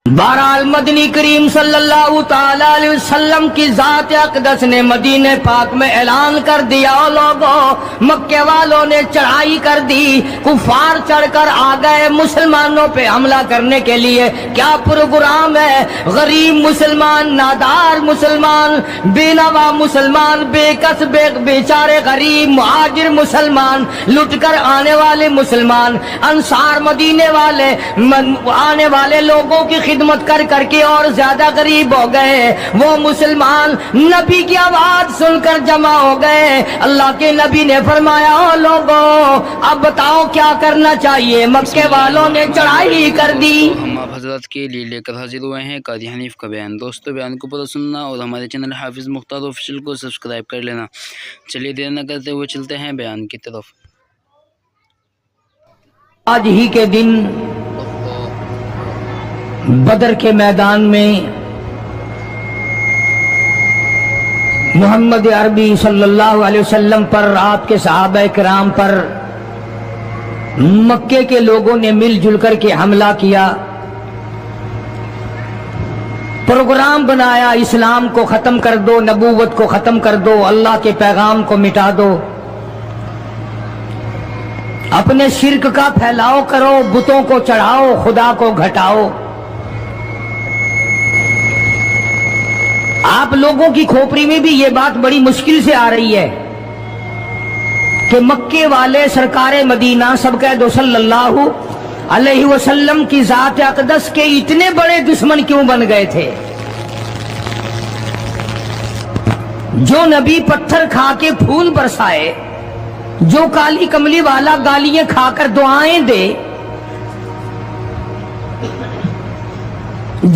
بہرحال مدنی کریم صلی اللہ تعالی علیہ وسلم کی ذات اقدس نے مدینہ پاک میں اعلان کر دیا، لوگوں مکے والوں نے چڑھائی کر دی، کفار چڑھ کر آ گئے مسلمانوں پہ حملہ کرنے کے لیے۔ کیا پروگرام ہے؟ غریب مسلمان، نادار مسلمان، بے نوا مسلمان، بے کس بیچارے غریب مہاجر مسلمان، لٹ کر آنے والے مسلمان، انصار مدینے والے آنے والے لوگوں کی خدمت کر کر کے اور زیادہ غریب ہو گئے۔ وہ مسلمان نبی کی آواز سن کر جمع ہو گئے۔ اللہ کے نبی نے فرمایا، او لوگوں اب بتاؤ کیا کرنا چاہیے؟ مکے والوں نے چڑھائی کر دی۔ ہم آپ حضرات کے لیے لے کر حاضر ہوئے ہیں قاضی حنیف کا بیان۔ دوستو بیان کو پورا سننا اور ہمارے چینل حافظ مختار آفیشیل کو سبسکرائب کر لینا۔ چلیے دیر نہ کرتے ہوئے چلتے ہیں بیان کی طرف۔ آج ہی کے دن بدر کے میدان میں محمد عربی صلی اللہ علیہ وسلم پر، آپ کے صحابہ کرام پر مکے کے لوگوں نے مل جل کر کے حملہ کیا، پروگرام بنایا، اسلام کو ختم کر دو، نبوت کو ختم کر دو، اللہ کے پیغام کو مٹا دو، اپنے شرک کا پھیلاؤ کرو، بتوں کو چڑھاؤ، خدا کو گھٹاؤ۔ آپ لوگوں کی کھوپڑی میں بھی یہ بات بڑی مشکل سے آ رہی ہے کہ مکے والے سرکار مدینہ سب کہہ دو صلی اللہ علیہ وسلم کی ذات اقدس کے اتنے بڑے دشمن کیوں بن گئے تھے؟ جو نبی پتھر کھا کے پھول برسائے، جو کالی کملی والا گالیاں کھا کر دعائیں دے،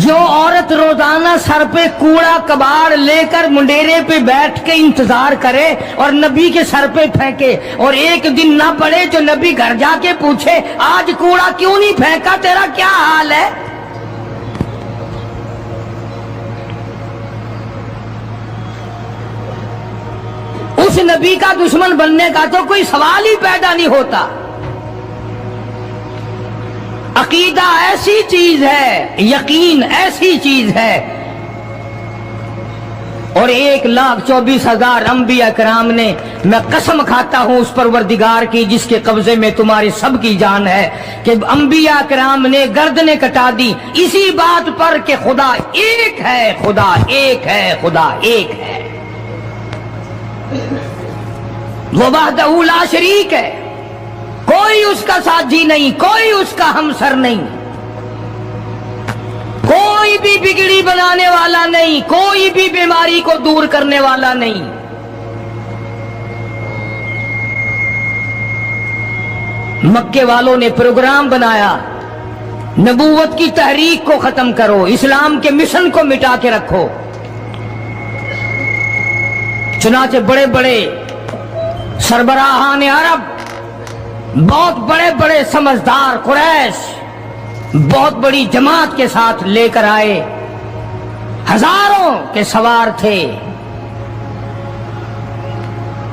جو عورت روزانہ سر پہ کوڑا کباڑ لے کر منڈیرے پہ بیٹھ کے انتظار کرے اور نبی کے سر پہ پھینکے، اور ایک دن نہ پڑے جو نبی گھر جا کے پوچھے آج کوڑا کیوں نہیں پھینکا، تیرا کیا حال ہے؟ اس نبی کا دشمن بننے کا تو کوئی سوال ہی پیدا نہیں ہوتا۔ عقیدہ ایسی چیز ہے، یقین ایسی چیز ہے، اور 1,24,000 انبیاء کرام نے، میں قسم کھاتا ہوں اس پروردگار کی جس کے قبضے میں تمہاری سب کی جان ہے، کہ انبیاء کرام نے گردنیں کٹا دی اسی بات پر کہ خدا ایک ہے، خدا ایک ہے، خدا ایک ہے، وہ وحدہ لا شریک ہے، کوئی اس کا ساتھی نہیں، کوئی اس کا ہمسر نہیں، کوئی بھی بگڑی بنانے والا نہیں، کوئی بھی بیماری کو دور کرنے والا نہیں۔ مکے والوں نے پروگرام بنایا، نبوت کی تحریک کو ختم کرو، اسلام کے مشن کو مٹا کے رکھو۔ چنانچہ بڑے بڑے سربراہان عرب، بہت بڑے بڑے سمجھدار قریش بہت بڑی جماعت کے ساتھ لے کر آئے، ہزاروں کے سوار تھے۔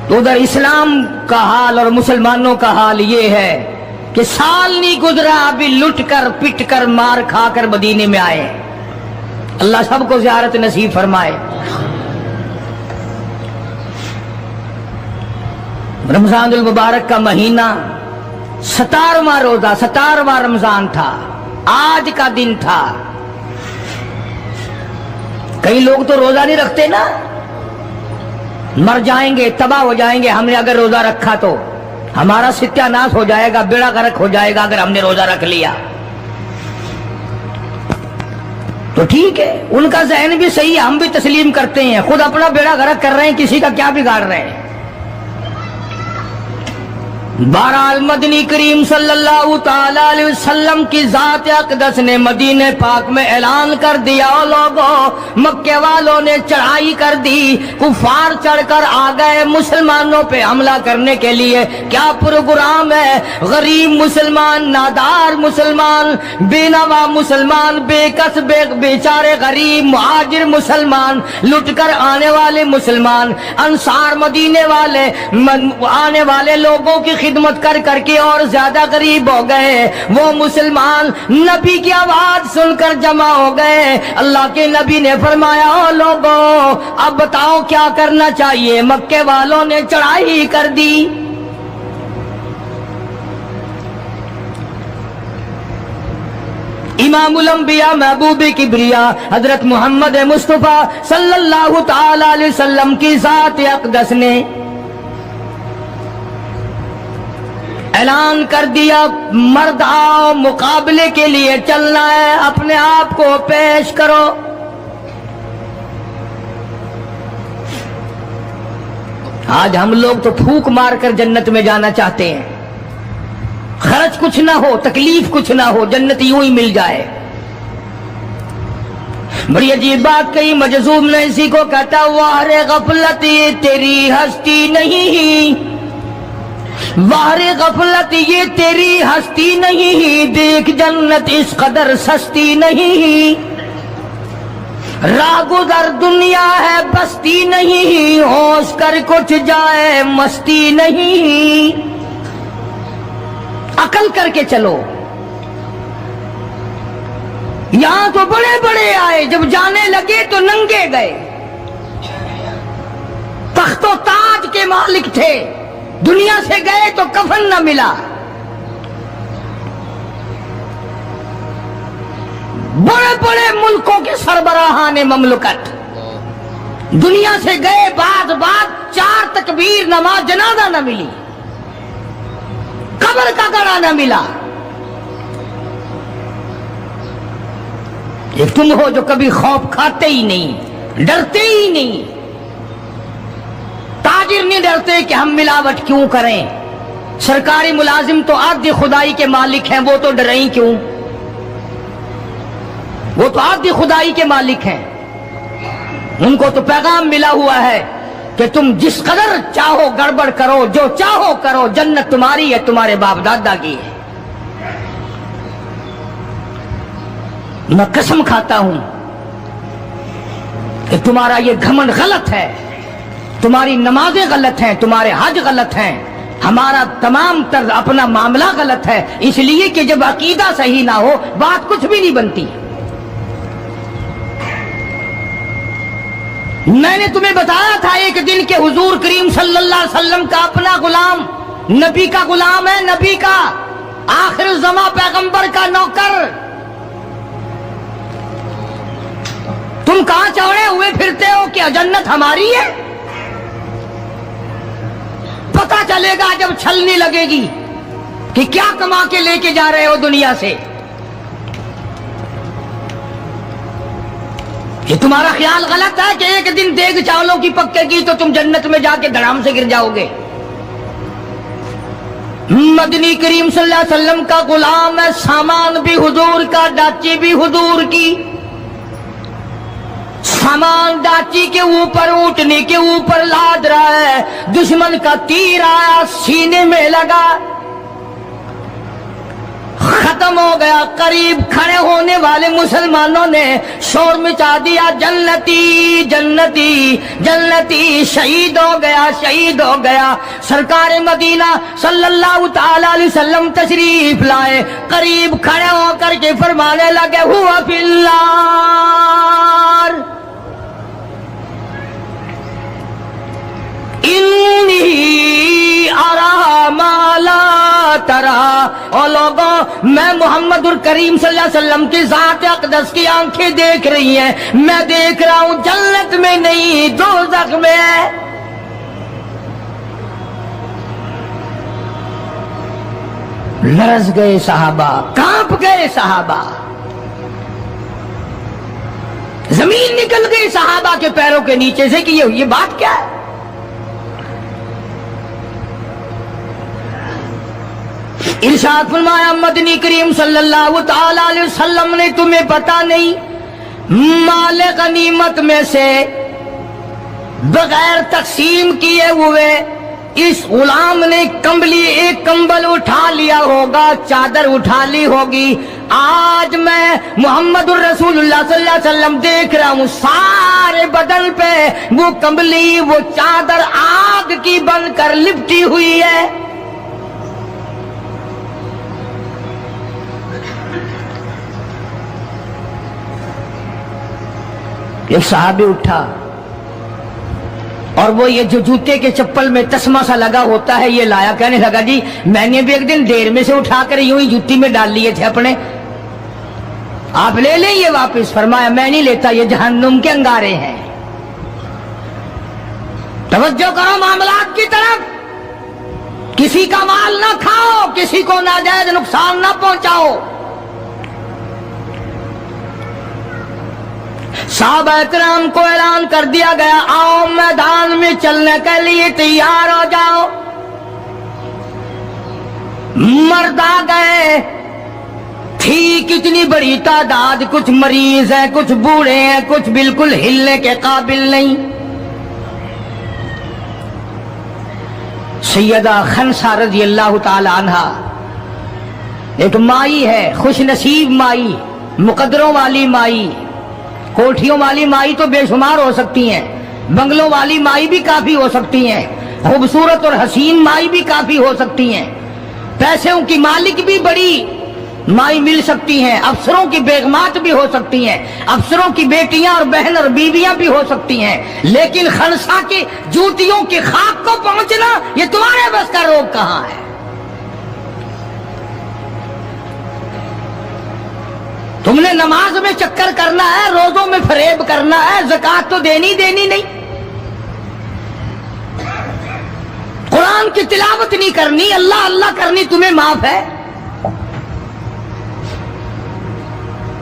تو ادھر اسلام کا حال اور مسلمانوں کا حال یہ ہے کہ سال نہیں گزرا ابھی لٹ کر پٹ کر مار کھا کر مدینے میں آئے۔ اللہ سب کو زیارت نصیب فرمائے۔ رمضان المبارک کا مہینہ 17واں روزہ، 17واں رمضان تھا، آج کا دن تھا۔ کئی لوگ تو روزہ نہیں رکھتے نا، مر جائیں گے، تباہ ہو جائیں گے۔ ہم نے اگر روزہ رکھا تو ہمارا ستیہ ناش ہو جائے گا، بیڑا غرق ہو جائے گا اگر ہم نے روزہ رکھ لیا۔ تو ٹھیک ہے، ان کا ذہن بھی صحیح ہے، ہم بھی تسلیم کرتے ہیں، خود اپنا بیڑا غرق کر رہے ہیں، کسی کا کیا بگاڑ رہے ہیں۔ بہرحال مدنی کریم صلی اللہ تعالی علیہ وسلم کی ذات اقدس نے مدینہ پاک میں اعلان کر دیا، لوگوں مکے والوں نے چڑھائی کر دی، کفار چڑھ کر آ گئے مسلمانوں پہ حملہ کرنے کے لیے۔ کیا پروگرام ہے؟ غریب مسلمان، نادار مسلمان، بے نوا مسلمان، بے کس بیچارے غریب مہاجر مسلمان، لٹ کر آنے والے مسلمان، انصار مدینے والے آنے والے لوگوں کی خدمت کر کر کے اور زیادہ غریب ہو گئے. وہ مسلمان نبی کی آواز سن کر جمع ہو گئے. اللہ کے نبی نے فرمایا او لوگوں اب بتاؤ کیا کرنا چاہیے. مکے والوں نے چڑھائی کر دی. امام الانبیاء محبوب کبریا حضرت محمد مصطفیٰ صلی اللہ تعالی علیہ وسلم کی ذات اقدس نے اعلان کر دیا مرد آؤ مقابلے کے لیے چلنا ہے, اپنے آپ کو پیش کرو. آج ہم لوگ تو پھونک مار کر جنت میں جانا چاہتے ہیں, خرچ کچھ نہ ہو, تکلیف کچھ نہ ہو, جنت یوں ہی مل جائے. بڑی عجیب بات کہی مجذوب نے اسی کو کہتا واہ غفلت یہ تیری ہستی نہیں, واہ غفلت یہ تیری ہستی نہیں, دیکھ جنت اس قدر سستی نہیں, راہ گزر دنیا ہے بستی نہیں, ہوش کر کچھ جائے مستی نہیں. عقل کر کے چلو. یہاں تو بڑے بڑے آئے, جب جانے لگے تو ننگے گئے. تخت و تاج کے مالک تھے, دنیا سے گئے تو کفن نہ ملا. بڑے بڑے ملکوں کے سربراہان مملکت دنیا سے گئے, بعد 4 تکبیر نماز جنازہ نہ ملی, قبر کا گڑا نہ ملا. ایک تم ہو جو کبھی خوف کھاتے ہی نہیں, ڈرتے ہی نہیں. تاجر نہیں ڈرتے کہ ہم ملاوٹ کیوں کریں, سرکاری ملازم تو آدھی خدائی کے مالک ہیں, وہ تو ڈریں کیوں, وہ تو آدھی خدائی کے مالک ہیں. ان کو تو پیغام ملا ہوا ہے کہ تم جس قدر چاہو گڑبڑ کرو, جو چاہو کرو, جنت تمہاری ہے, تمہارے باپ دادا کی ہے. میں قسم کھاتا ہوں کہ تمہارا یہ گھمنڈ غلط ہے, تمہاری نمازیں غلط ہیں, تمہارے حج غلط ہیں, ہمارا تمام طرز اپنا معاملہ غلط ہے. اس لیے کہ جب عقیدہ صحیح نہ ہو بات کچھ بھی نہیں بنتی. میں نے تمہیں بتایا تھا ایک دن کہ حضور کریم صلی اللہ علیہ وسلم کا اپنا غلام نبی کا غلام ہے, نبی کا آخر الزماں پیغمبر کا نوکر. تم کہاں چوڑے ہوئے پھرتے ہو کہ جنت ہماری ہے؟ پتہ چلے گا جب چھلنی لگے گی کہ کیا کما کے لے کے جا رہے ہو دنیا سے. یہ تمہارا خیال غلط ہے کہ ایک دن دیگ چاولوں کی پکے گی تو تم جنت میں جا کے دھڑام سے گر جاؤ گے. مدنی کریم صلی اللہ علیہ وسلم کا غلام ہے, سامان بھی حضور کا, ڈاچی بھی حضور کی. سامان ڈاچی کے اوپر, اونٹنی کے اوپر لاد رہا ہے, دشمن کا تیر آیا سینے میں لگا, ختم ہو گیا. قریب کھڑے ہونے والے مسلمانوں نے شور مچا دیا جنتی جنتی جنتی, شہید ہو گیا شہید ہو گیا. سرکار مدینہ صلی اللہ تعالی علیہ وسلم تشریف لائے, قریب کھڑے ہو کر کے فرمانے لگے ہوا فی النار انی ارا ما لا ترا. اور لوگوں میں محمد الکریم صلی اللہ علیہ وسلم کی ذات اقدس کی آنکھیں دیکھ رہی ہیں, میں دیکھ رہا ہوں جنت میں نہیں دوزخ میں ہے. لرز گئے صحابہ, کانپ گئے صحابہ, زمین نکل گئی صحابہ کے پیروں کے نیچے سے کہ یہ بات کیا ہے. ارشاد فرمایا مدنی کریم صلی اللہ تعالی علیہ وسلم نے تمہیں پتا نہیں مال غنیمت میں سے بغیر تقسیم کیے ہوئے اس غلام نے کمبلی ایک کمبل اٹھا لیا ہوگا, چادر اٹھا لی ہوگی. آج میں محمد الرسول اللہ صلی اللہ علیہ وسلم دیکھ رہا ہوں سارے بدن پہ وہ کمبلی, وہ چادر آگ کی بن کر لپٹی ہوئی ہے. एक साहबी उठा और वो ये जो जूते के चप्पल में तस्मा सा लगा होता है ये लाया। कहने लगा जी मैंने भी एक दिन देर में से उठाकर यूं ही जूती में डाल लिए थे अपने, आप ले लें ये वापस। फरमाया मैं नहीं लेता, ये जहन्नुम के अंगारे हैं। तवज्जो करो मामलात की तरफ, किसी का माल ना खाओ, किसी को नाजायज नुकसान ना पहुंचाओ। साहबा इकराम को ऐलान कर दिया गया आओ मैदान में चलने के लिए तैयार हो जाओ। मर्द आ गए, थी कितनी बड़ी तादाद, कुछ मरीज हैं, कुछ बूढ़े हैं, कुछ बिल्कुल हिलने के काबिल नहीं। सैयदा खनसा रज़ी अल्लाह ताला अन्हा एक माई है, खुश नसीब माई, मुकद्दरों वाली माई। कोठियों वाली माई तो बेशुमार हो सकती हैं, बंगलों वाली माई भी काफी हो सकती हैं, खूबसूरत और हसीन माई भी काफी हो सकती हैं, पैसों की मालिक भी बड़ी माई मिल सकती हैं, अफसरों की बेगमात भी हो सकती हैं, अफसरों की बेटियां और बहन और बीवियां भी हो सकती हैं। लेकिन खनसा की जूतियों की खाक को पहुंचना ये तुम्हारे बस का रोग कहां है? तुमने नमाज में चक्कर करना है, रोजों में फरेब करना है, ज़कात तो देनी नहीं, कुरान की तिलावत नहीं करनी, अल्लाह अल्लाह करनी तुम्हें माफ है।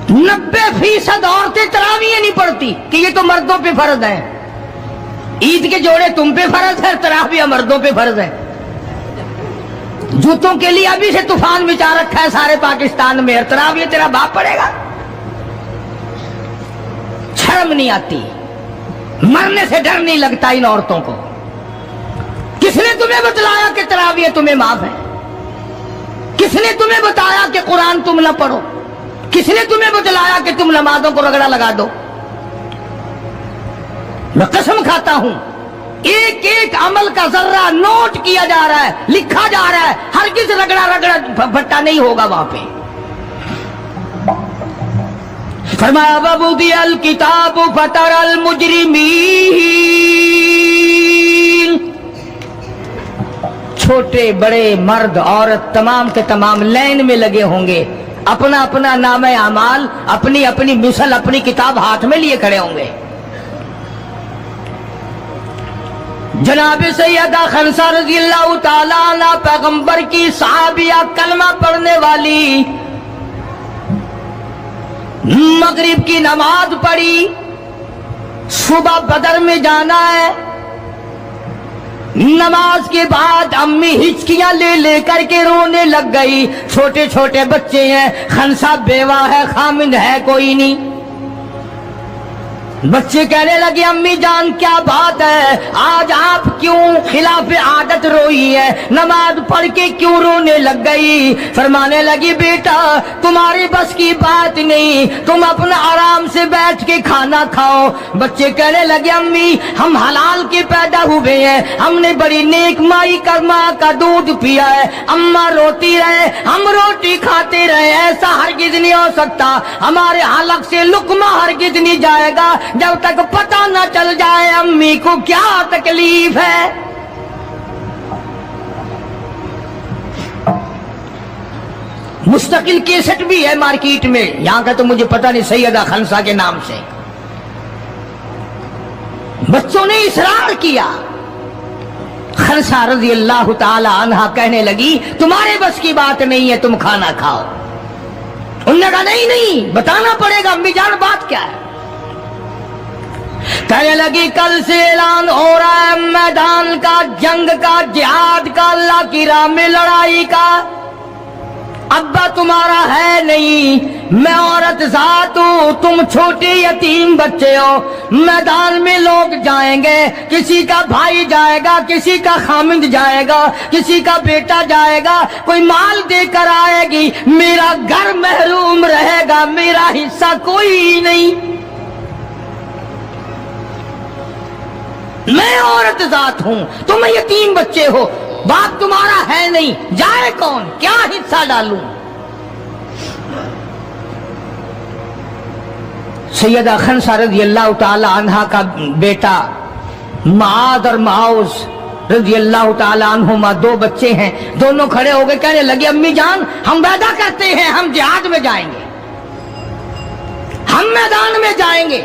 90% औरतें तरावीह नहीं पढ़ती कि ये तो मर्दों पे फर्ज है। ईद के जोड़े तुम पे फर्ज है, तरावीह मर्दों पे फर्ज है। जूतों के लिए अभी से तूफान मचा रखा है सारे पाकिस्तान में, तरावीह तेरा बाप पड़ेगा। शर्म नहीं आती, मरने से डर नहीं लगता इन औरतों को। किसने तुम्हें बतलाया कि तरावीह तुम्हें माफ है? किसने तुम्हें बताया कि कुरान तुम न पढ़ो? किसने तुम्हें बतलाया कि तुम नमाजों को रगड़ा लगा दो? मैं कसम खाता हूं, एक एक अमल का जर्रा नोट किया जा रहा है, लिखा जा रहा है, हरगिज़ रगड़ा भट्टा नहीं होगा वहां पे। फरमाया वबुदियल किताब फतरल मुजरिमीन, छोटे बड़े मर्द औरत तमाम के तमाम लाइन में लगे होंगे, अपना अपना नामे अमाल, अपनी अपनी मिसल, अपनी किताब हाथ में लिए खड़े होंगे। जनाब सैयदा खनसा रज़ियल्लाहु ताला अन्हा पैगंबर की सहाबिया, कलमा पढ़ने वाली, मगरिब की नमाज पढ़ी, सुबह बदर में जाना है। नमाज के बाद अम्मी हिचकियां ले लेकर के रोने लग गई। छोटे छोटे बच्चे हैं, खनसा बेवा है, खामिद है कोई नहीं। बच्चे कहने लगे अम्मी जान क्या बात है, आज आप क्यों खिलाफ आदत रोई है, नमाज पढ़ के क्यों रोने लग गई? फरमाने लगी बेटा तुम्हारी बस की बात नहीं, तुम अपना आराम से बैठ के खाना खाओ। बच्चे कहने लगे अम्मी हम हलाल के पैदा हुए हैं, हमने बड़ी नेक माई का माँ का दूध पिया है, अम्मा रोती रहे हम रोटी खाते रहे, ऐसा हरगिज नहीं हो सकता, हमारे हलक से लुकमा हरगिज नहीं जाएगा जब तक पता न चल जाए अम्मी को क्या तकलीफ है। मुस्तकिल केसेट भी है मार्केट में, यहां का तो मुझे पता नहीं, सैयदा खनसा के नाम से। बच्चों ने इसरार किया। खनसा रज़ी अल्लाह ताला अन्हा कहने लगी तुम्हारे बस की बात नहीं है, तुम खाना खाओ। उन्होंने कहा नहीं नहीं बताना पड़ेगा अम्मी जान बात क्या है। कहने लगी कल से ऐलान हो रहा है मैदान का, जंग का, जिहाद का, अल्लाह की राह में लड़ाई का। अब्बा तुम्हारा है नहीं, मैं औरत जात हूं, तुम छोटे यतीम बच्चे हो। मैदान में लोग जाएंगे, किसी का भाई जाएगा, किसी का खामिद जाएगा, किसी का बेटा जाएगा, कोई माल देकर आएगी, मेरा घर महरूम रहेगा, मेरा हिस्सा कोई नहीं। मैं औरत जात हूं, तुम यतीम बच्चे हो, बाप तुम्हारा है नहीं, जाए कौन, क्या हिस्सा डालूं? सैयदा खनसा रजी अल्लाह ताला अन्हा का बेटा माद और माउस रजी अल्लाह ताला अन्हुमा, दो बच्चे हैं। दोनों खड़े हो गए, कहने लगे अम्मी जान हम वादा करते हैं हम जिहाद में जाएंगे, हम मैदान में जाएंगे,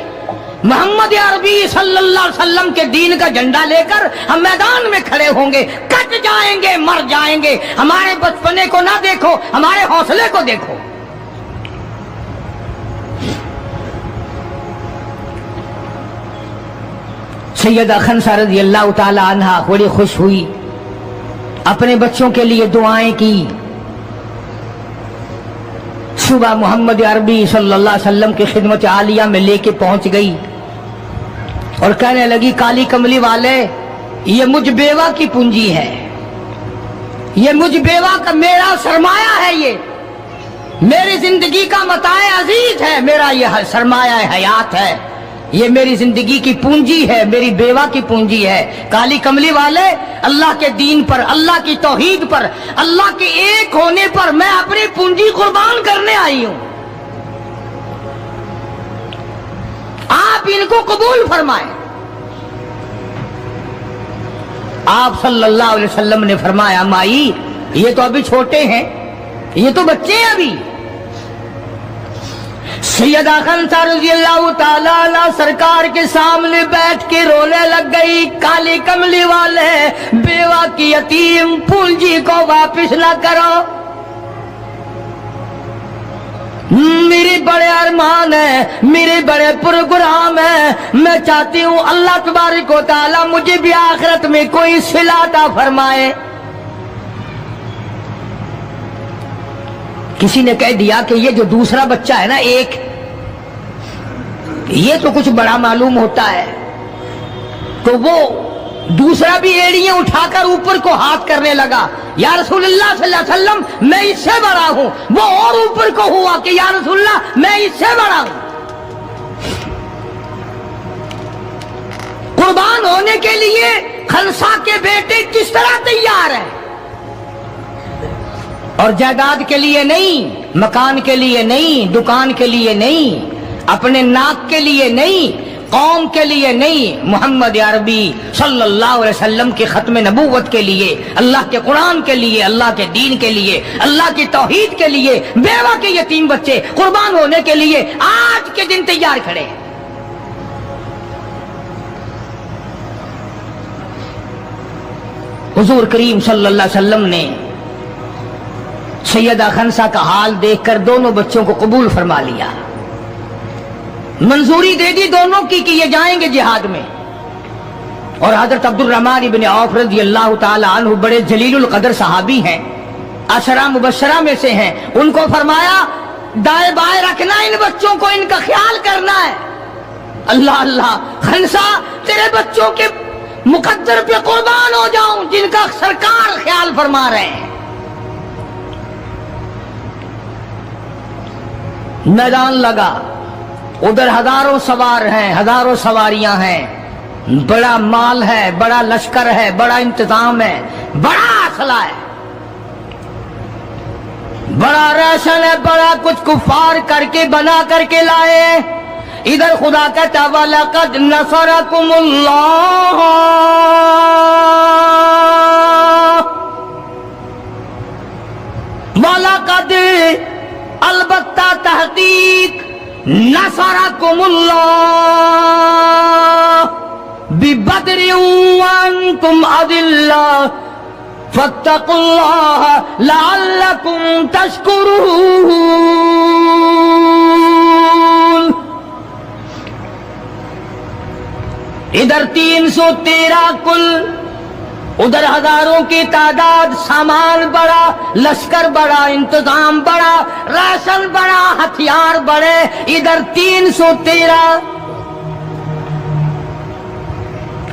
मोहम्मद अरबी सल्लल्लाहु अलैहि वसल्लम के दीन का झंडा लेकर हम मैदान में खड़े होंगे, कट जाएंगे, मर जाएंगे। हमारे बचपने को ना देखो, हमारे हौसले को देखो। सैयदा खनसा रज़ी अल्लाह ताला अन्हा बड़ी खुश हुई, अपने बच्चों के लिए दुआएं की। सुबह मोहम्मद अरबी सल्लल्लाहु अलैहि वसल्लम की खिदमत आलिया में लेके पहुंच गई और कहने लगी काली कमली वाले, ये मुझ बेवा की पूंजी है, ये मुझ बेवा का मेरा सरमाया है, ये मेरी जिंदगी का मताए अजीज है, मेरा ये सरमाया हयात है, ये मेरी जिंदगी की पूंजी है, मेरी बेवा की पूंजी है। काली कमली वाले, अल्लाह के दीन पर, अल्लाह की तौहीद पर, अल्लाह के एक होने पर मैं अपनी पूंजी कुर्बान करने आई हूं, आप इनको कबूल फरमाएं। आप सल्लल्लाहु अलैहि वसल्लम ने फरमाया माई ये तो अभी छोटे हैं, ये तो बच्चे हैं अभी। सैयदा खनसा रज़ियल्लाहु ताला अन्हा सरकार के सामने बैठ के रोने लग गई, काली कमली वाले बेवा की यतीम पूंजी को वापस ना करो, मेरे बड़े अरमान है, मेरे बड़े प्रोग्राम है, मैं चाहती हूं अल्लाह तबारक व तआला मुझे भी आखिरत में कोई सिला अता फरमाए। किसी ने कह दिया कि ये जो दूसरा बच्चा है ना एक, ये तो कुछ बड़ा मालूम होता है, तो वो दूसरा भी एड़ियां उठाकर ऊपर को हाथ करने लगा, या रसूलुल्लाह सल्लल्लाहु अलैहि वसल्लम मैं इससे बड़ा हूं। वो और ऊपर को हुआ कि या रसूलुल्लाह मैं इससे बड़ा हूं। कुर्बान होने के लिए खनसा के बेटे किस तरह तैयार है, और जायदाद के लिए नहीं, मकान के लिए नहीं, दुकान के लिए नहीं, अपने नाक के लिए नहीं, कौम के लिए नहीं, मोहम्मद अरबी सल्लल्लाहु अलैहि वसल्लम के खत्म नबूवत के लिए, अल्लाह के कुरान के लिए, अल्लाह के दीन के लिए, अल्लाह की तौहीद के लिए, बेवा के यतीम बच्चे कुर्बान होने के लिए आज के दिन तैयार खड़े। हुजूर करीम सल्लल्लाहु अलैहि वसल्लम ने सैयदा खनसा का हाल देखकर दोनों बच्चों को कबूल फरमा लिया, मंजूरी दे दी दोनों की कि ये जाएंगे जिहाद में। और हजरत अब्दुर्रहमान इब्न औफ रज़ी अल्लाह ताला अन्हु बड़े जलीलुल कदर सहाबी हैं, अशरा मुबशरा में से हैं। उनको फरमाया दाएं बाएं रखना इन बच्चों को, इनका ख्याल करना है। अल्लाह अल्लाह खनसा तेरे बच्चों के मुकद्दर पे कुर्बान हो जाऊं जिनका सरकार ख्याल फरमा रहे हैं। मैदान लगा, उधर हजारों सवार हैं, हजारों सवारियां हैं, बड़ा माल है, बड़ा लश्कर है, बड़ा इंतजाम है, बड़ा असला है, बड़ा राशन है, बड़ा कुछ कुफार करके बना करके लाए। इधर खुदा कहता वलक़द नसरकुमुल्लाह, वलक़द अलबत्ता तहकीक नसरकुमुल्लाह बिबद्रिन व अंतुम अदिल्ला फत्तकुल्लाह लअल्लकुम तशकुरून। इधर 313 कुल, उधर हजारों की तादाद, सामान बड़ा, लश्कर बड़ा, इंतजाम बड़ा, राशन बड़ा, हथियार बड़े। इधर 313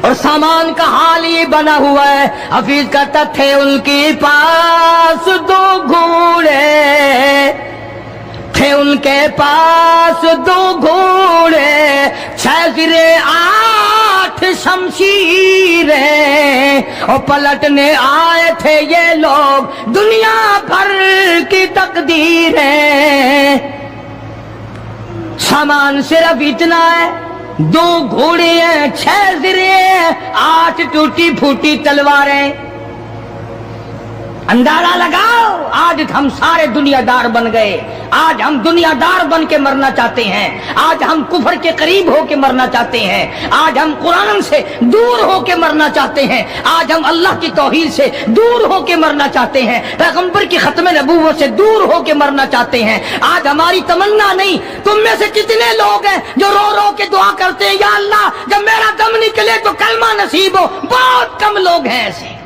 और सामान का हाल ये बना हुआ है। हफीज कहता थे उनके पास 2 घोड़े, थे उनके पास 2 घोड़े, 6 गिरे 8 शमशीरें, और पलटने आए थे ये लोग दुनिया भर की तकदीरें। सामान सिर्फ इतना है, 2 घोड़े हैं, 6 ज़िरे हैं, 8 टूटी फूटी तलवारें। अंदाजा लगाओ, आज हम सारे दुनियादार बन गए। आज हम दुनियादार बन के मरना चाहते हैं। आज हम कुफर के करीब हो के मरना चाहते हैं। आज हम कुरान से दूर हो के मरना चाहते हैं। आज हम अल्लाह की तौहीद से दूर हो के मरना चाहते हैं। पैगंबर की खत्म नबूवत से दूर हो के मरना चाहते हैं। आज हमारी तमन्ना नहीं। तुम में से कितने लोग हैं जो रो रो के दुआ करते हैं, या अल्लाह जब मेरा दम निकले तो कलमा नसीब हो? बहुत कम लोग हैं ऐसे।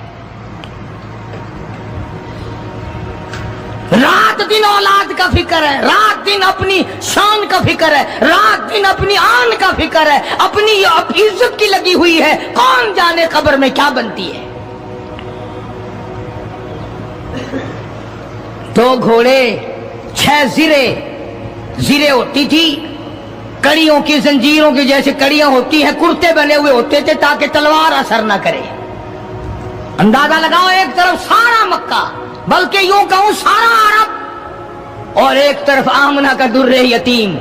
रात दिन औलाद का फिक्र है, रात दिन अपनी शान का फिक्र है, रात दिन अपनी आन का फिक्र है, अपनी इज्जत की लगी हुई है। कौन जाने कब्र में क्या बनती है। 2 घोड़े, 6 ज़िरे। ज़िरे होती थी कड़ियों की, जंजीरों की जैसे कड़ियां होती हैं, कुर्ते बने हुए होते थे ताकि तलवार असर न करे। अंदाजा लगाओ, एक तरफ सारा मक्का, बल्कि यूं कहूं सारा अरब, और एक तरफ आमना का दुर्रे यतीम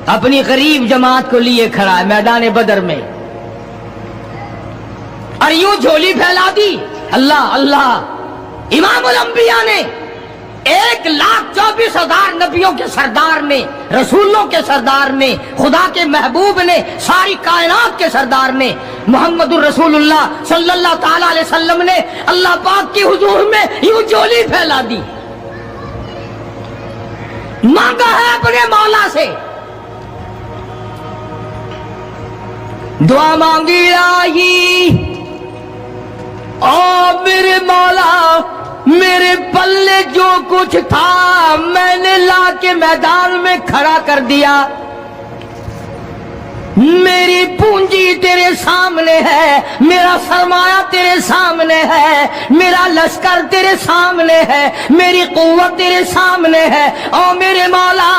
अपनी गरीब जमात को लिए खड़ा है मैदान बदर में, और यूं झोली फैला दी। अल्लाह अल्लाह। इमामुल अंबिया ने 1,24,000 नबियों के सरदार ने, रसूलों के सरदार ने, खुदा के महबूब ने, सारी कायनात के सरदार ने, मोहम्मदुर रसूलुल्लाह सल्लल्लाहु ताला अलैहि वसल्लम ने अल्लाह पाक की हुजूर में यूं झोली फैला दी। मांगा है अपने मौला से, दुआ मांगी आई, ओ मेरे मौला मेरे पल्ले जो कुछ था मैंने ला के मैदान में खड़ा कर दिया। मेरी पूंजी तेरे सामने है, मेरा सरमाया तेरे सामने है, मेरा लश्कर तेरे सामने है, मेरी कुव्वत तेरे सामने है। ओ मेरे मौला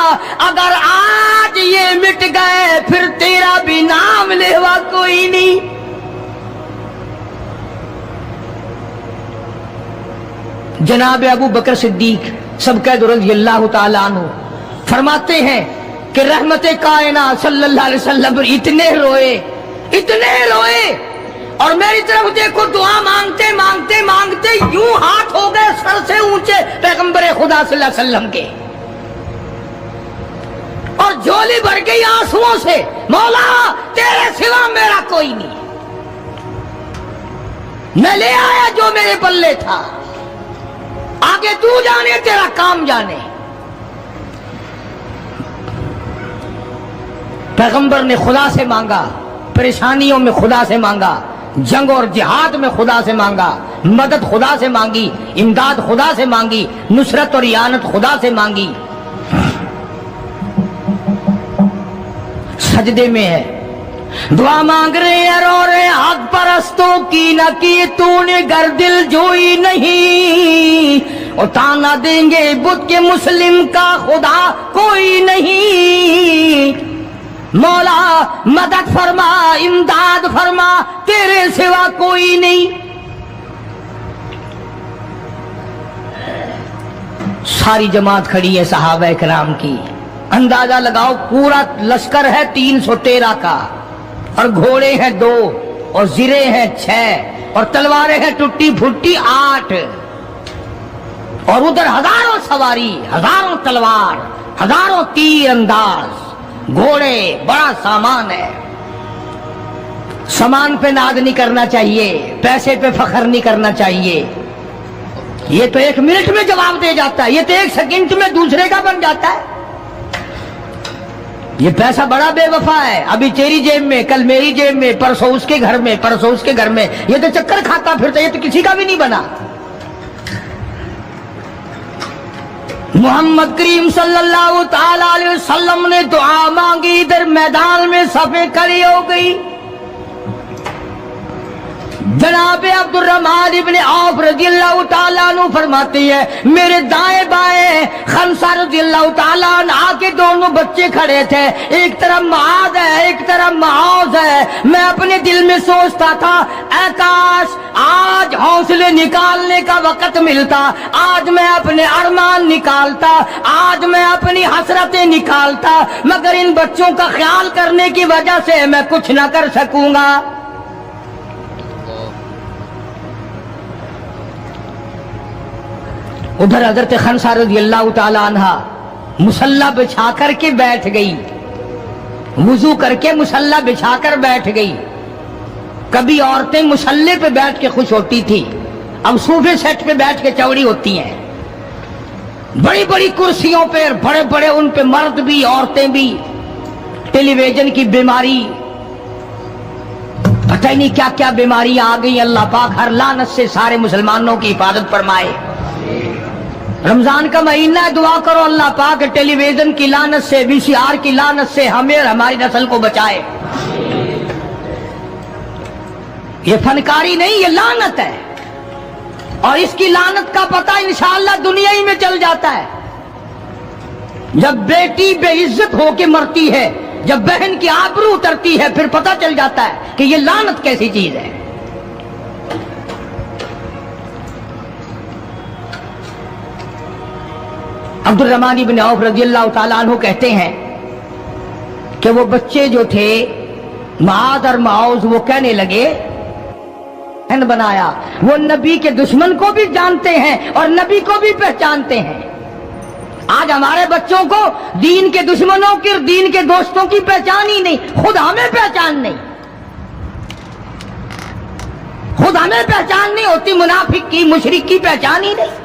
अगर आज ये मिट गए फिर तेरा भी नाम लेवा कोई नहीं। जनाब अबू बकर सिद्दीक सबका रज़ियल्लाहु ताला अन्हु फरमाते हैं कि रहमते कायनात सल्लल्लाहु अलैहि वसल्लम इतने रोए और मेरी तरफ देखो, दुआ मांगते मांगते मांगते यूं हाथ हो गए सर से ऊंचे पैगंबर खुदा सल्लल्लाहु अलैहि वसल्लम के, और झोली भर गई आंसुओं से। मौला तेरे सिवा मेरा कोई नहीं, मैं ले आया जो मेरे पल्ले था, आगे तू जाने तेरा काम जाने। पैगंबर ने खुदा से मांगा, परेशानियों में खुदा से मांगा, जंग और जिहाद में खुदा से मांगा, मदद खुदा से मांगी, इमदाद खुदा से मांगी, नुसरत और इयानत खुदा से मांगी। सजदे में है, दुआ मांग रहे हैं, रो रहे हैं, हक परस्तों की न की तूने गर दिल जोई नहीं, और ताना देंगे बुत के मुस्लिम का खुदा कोई नहीं। मौला मदद फरमा, इमदाद फरमा, तेरे सिवा कोई नहीं। सारी जमात खड़ी है सहाबा किराम की। अंदाजा लगाओ, पूरा लश्कर है 313 का, और घोड़े हैं 2, और ज़िरे हैं 6, और तलवारें हैं टूटी फुट्टी 8, और उधर हजारों सवारी, हजारों तलवार, हजारों तीर अंदाज, घोड़े, बड़ा सामान है। सामान पे नाज नहीं करना चाहिए, पैसे पे फख्र नहीं करना चाहिए। ये तो 1 मिनट में जवाब दे जाता है, ये तो 1 सेकंड में दूसरे का बन जाता है। ये पैसा बड़ा बेवफा है, अभी तेरी जेब में, कल मेरी जेब में, परसों उसके घर में, परसों उसके घर में, ये तो चक्कर खाता फिरता, ये तो किसी का भी नहीं बना। मोहम्मद करीम सल्लल्लाहु ताला अलैहि वसल्लम ने दुआ मांगी, इधर मैदान में सफे खड़ी हो गई। जनाब अब्दुर्रहमान इब्न औफ रज़ियल्लाहु ताला अन्हु फरमाती है, मेरे दाएं बाएं खंसा रज़ियल्लाहु ताला अन्हा के दोनों बच्चे खड़े थे, एक तरफ मुआद है एक तरफ मुआज है। मैं अपने दिल में सोचता था, ऐ काश आज हौसले निकालने का वक्त मिलता, आज मैं अपने अरमान निकालता, आज मैं अपनी हसरतें निकालता, मगर इन बच्चों का ख्याल करने की वजह से मैं कुछ न कर सकूंगा। उधर हजरत खंसा रज़ियल्लाहु ताला अन्हा मुसल्ला बिछा करके बैठ गई, वुजू करके मुसल्ला बिछाकर बैठ गई। कभी औरतें मुसल्ले पे बैठ के खुश होती थी, अब सोफे सेट पे बैठ के चौड़ी होती हैं। बड़ी बड़ी कुर्सियों पे बड़े बड़े उन पे मर्द भी औरतें भी। टेलीविजन की बीमारी, पता ही नहीं क्या क्या बीमारी आ गई। अल्लाह पाक हर लानत से सारे मुसलमानों की हिफाजत फरमाए। रमजान का महीना है, दुआ करो अल्लाह पाक टेलीविजन की लानत से, VCR की लानत से हमें और हमारी नस्ल को बचाए। ये फनकारी नहीं, ये लानत है, और इसकी लानत का पता इंशाअल्लाह दुनिया ही में चल जाता है। जब बेटी बेइज्जत होके मरती है, जब बहन की आबरू उतरती है, फिर पता चल जाता है कि ये लानत कैसी चीज है। अब्दुर्रहमान इब्न औफ रज़ियल्लाहु ताला अन्हु कहते हैं कि वो बच्चे जो थे मुआद और मुआज, वो कहने लगे बनाया, वो नबी के दुश्मन को भी जानते हैं और नबी को भी पहचानते हैं। आज हमारे बच्चों को दीन के दुश्मनों की, दीन के दोस्तों की पहचान ही नहीं, खुद हमें पहचान नहीं, खुद हमें पहचान नहीं होती, मुनाफिक की मुशरिक की पहचान ही नहीं।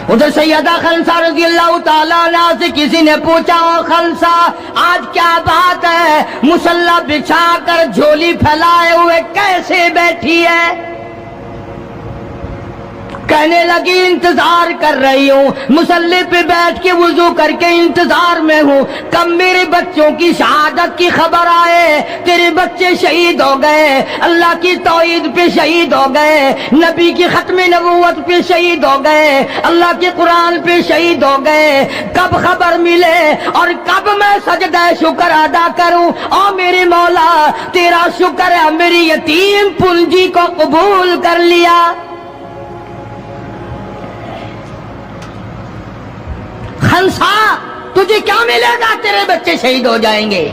उधर सैयदा खंसा रज़ियल्लाहु ताला अन्हा से किसी ने पूछा, ओ खंसा आज क्या बात है, मुसल्ला बिछा कर झोली फैलाए हुए कैसे बैठी है? कहने लगी इंतजार कर रही हूँ, मुसल्ले पे बैठ के वुजू करके इंतजार में हूँ, कब मेरे बच्चों की शहादत की खबर आए। तेरे बच्चे शहीद हो गए, अल्लाह की तौहीद पे शहीद हो गए, नबी की खत्म नबूवत पे शहीद हो गए, अल्लाह के कुरान पे शहीद हो गए। कब खबर मिले और कब मैं सजदा शुक्र अदा करूँ। और मेरे मौला तेरा शुक्र है, मेरी यतीम पूंजी को कबूल कर लिया। खंसा तुझे क्या मिलेगा, तेरे बच्चे शहीद हो जाएंगे।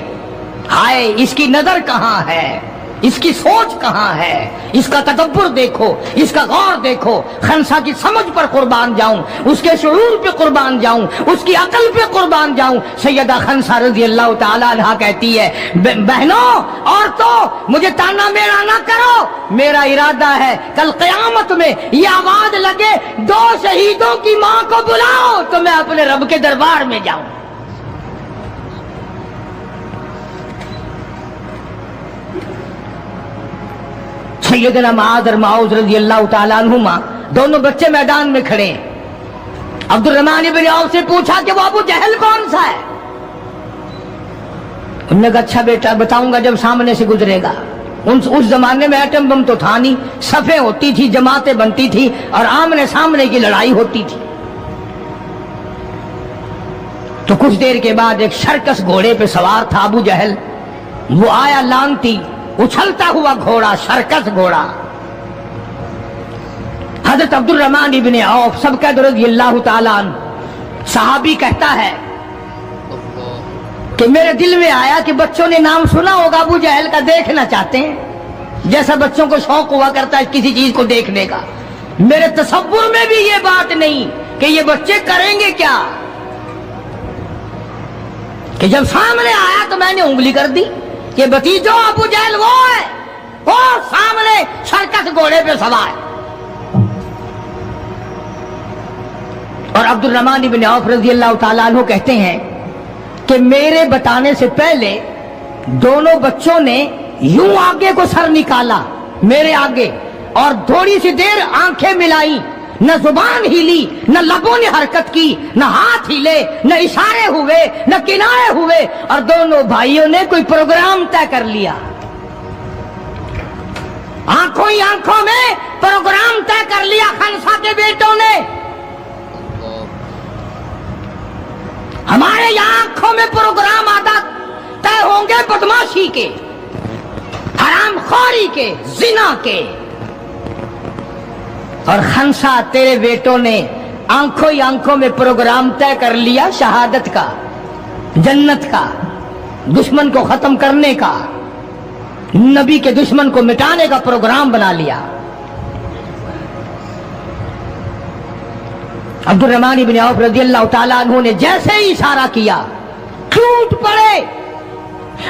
हाय इसकी नजर कहाँ है, इसकी सोच कहाँ है, इसका तदब्बर देखो, इसका गौर देखो। खंसा की समझ पर कुर्बान जाऊं, उसके शुऊर पे कुर्बान जाऊं, उसकी अकल पे कुर्बान जाऊं। सैयदा खंसा रज़ियल्लाहु ताला अन्हा कहती है, बहनों औरतों मुझे ताना मेरा ना करो, मेरा इरादा है कल क़यामत में ये आवाज लगे, दो शहीदों की मां को बुलाओ, तो मैं अपने रब के दरबार में जाऊं। सैयदना मुआद और मुआज रज़ियल्लाहु ताला अन्हुमा दोनों बच्चे मैदान में खड़े हैं। अब्दुर्रहमान इब्न औफ से पूछा कि वो अबू जहल कौन सा है? उन्होंने कहा अच्छा बेटा बताऊंगा जब सामने से गुजरेगा। उस जमाने में एटम बम तो था नहीं, सफे होती थी, जमातें बनती थी और आमने सामने की लड़ाई होती थी। तो कुछ देर के बाद एक सर्कस घोड़े पे सवार था अबू जहल, वो आया लानती उछलता हुआ घोड़ा, सर्कस घोड़ा। हजरत अब्दुर्रहमान इब्न औफ सबका रज़ियल्लाहु ताला अन्हु सहाबी कहता है कि मेरे दिल में आया कि बच्चों ने नाम सुना होगा अबू जहल का, देखना चाहते हैं, जैसा बच्चों को शौक हुआ करता है किसी चीज को देखने का। मेरे तसव्वुर में भी ये बात नहीं कि ये बच्चे करेंगे क्या, कि जब सामने आया तो मैंने उंगली कर दी कि भतीजो अबू जहल वो है, वो सामने सर्कस घोड़े पे सवार। और अब्दुर्रहमान इब्न औफ रज़ियल्लाहु ताला अन्हु कहते हैं कि मेरे बताने से पहले दोनों बच्चों ने यूं आगे को सर निकाला मेरे आगे और थोड़ी सी देर आंखें मिलाई نہ زبان ہلی، نہ لبوں نے حرکت کی، نہ ہاتھ ہلے، نہ اشارے ہوئے، نہ کنارے ہوئے، اور دونوں بھائیوں نے کوئی پروگرام طے کر لیا. آنکھوں ہی آنکھوں میں پروگرام طے کر لیا خنسا کے بیٹوں نے. ہمارے یہاں آنکھوں میں پروگرام آتا طے ہوں گے بدماشی کے، حرام خوری کے، زنا کے. اور خنسا تیرے بیٹوں نے آنکھوں ہی آنکھوں میں پروگرام طے کر لیا شہادت کا، جنت کا، دشمن کو ختم کرنے کا، نبی کے دشمن کو مٹانے کا پروگرام بنا لیا. عبد الرحمن بن عوف رضی اللہ تعالیٰ عنہ نے جیسے ہی اشارہ کیا ٹوٹ پڑے.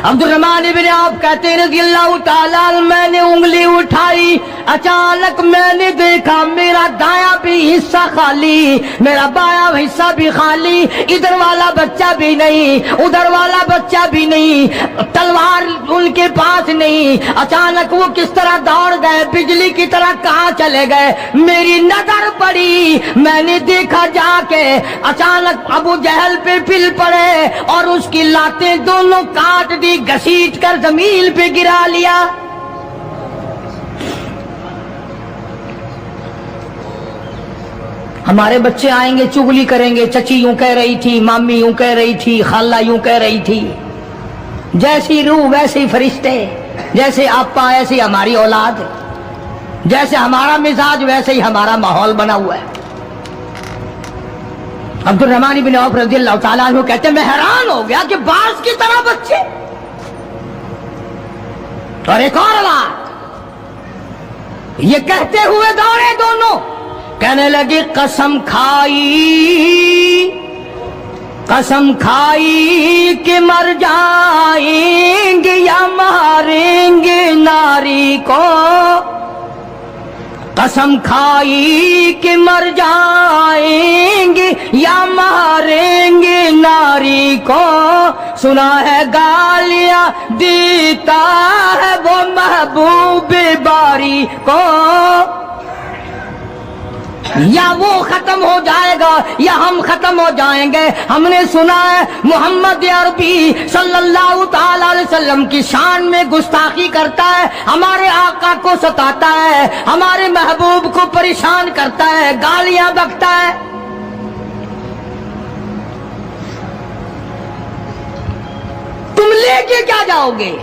عبد الرحمن بن عوف کہتے ہیں رضی اللہ تعالیٰ عنہ میں نے انگلی اٹھائی، اچانک میں نے دیکھا میرا دایاں بھی حصہ خالی، میرا بایاں حصہ بھی خالی، ادھر والا بچہ بھی نہیں، ادھر والا بچہ بھی نہیں، تلوار ان کے پاس نہیں. اچانک وہ کس طرح دوڑ گئے، بجلی کی طرح کہاں چلے گئے. میری نظر پڑی، میں نے دیکھا جا کے اچانک ابو جہل پہ پل پڑے اور اس کی لاتیں دونوں کاٹ دی، گھسیٹ کر زمین پہ گرا لیا. ہمارے بچے آئیں گے چگلی کریں گے، چچی یوں کہہ رہی تھی، مامی یوں کہہ رہی تھی، خالہ یوں کہہ رہی تھی. جیسی روح ویسے ہی فرشتے، جیسے آپا ایسی ہماری اولاد، جیسے ہمارا مزاج ویسے ہی ہمارا ماحول بنا ہوا ہے. عبد الرحمن بن عوف رضی اللہ تعالیٰ عنہ کہتے ہیں میں حیران ہو گیا کہ باز کی طرح بچے. اور ایک اور بات، یہ کہتے ہوئے دوڑے دونوں، کہنے لگے قسم کھائی کہ مر جائیں گے یا ماریں گے ناری کو. قسم کھائی کہ مر جائیں گے یا ماریں گے ناری کو. سنا ہے گالیاں دیتا ہے وہ محبوب باری کو. یا وہ ختم ہو جائے گا یا ہم ختم ہو جائیں گے. ہم نے سنا ہے محمد عربی صلی اللہ تعالی علیہ وسلم کی شان میں گستاخی کرتا ہے، ہمارے آقا کو ستاتا ہے، ہمارے محبوب کو پریشان کرتا ہے، گالیاں بکتا ہے. تم لے کے کیا جاؤ گے؟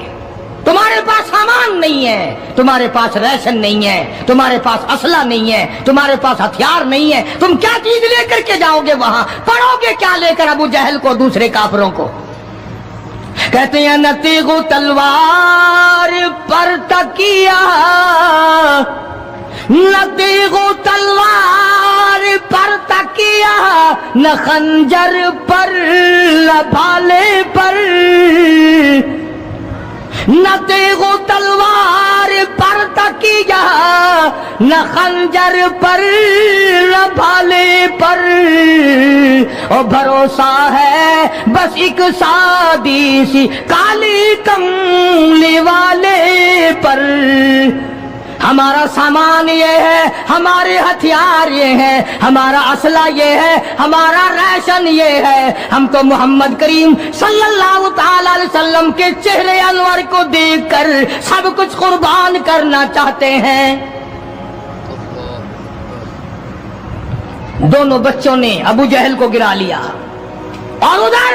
تمہارے پاس سامان نہیں ہے، تمہارے پاس ریشن نہیں ہے، تمہارے پاس اسلحہ نہیں ہے، تمہارے پاس ہتھیار نہیں ہے. تم کیا چیز لے کر کے جاؤ گے وہاں؟ پڑھو گے کیا لے کر ابو جہل کو، دوسرے کافروں کو؟ کہتے ہیں نہ تیغ و تلوار پر تکیہ، نہ تیغ و تلوار پر تکیہ، نہ خنجر پر نہ بھالے پر. نہ تیغ و تلوار پر تکیہ، نہ خنجر پر نہ بھالے پر. اور بھروسہ ہے بس ایک سادی سی کالی کملی والے پر. ہمارا سامان یہ ہے، ہمارے ہتھیار یہ ہے، ہمارا اسلحہ یہ ہے، ہمارا ریشن یہ ہے. ہم تو محمد کریم صلی اللہ تعالی علیہ وسلم کے چہرے انور کو دیکھ کر سب کچھ قربان کرنا چاہتے ہیں. دونوں بچوں نے ابو جہل کو گرا لیا. اور ادھر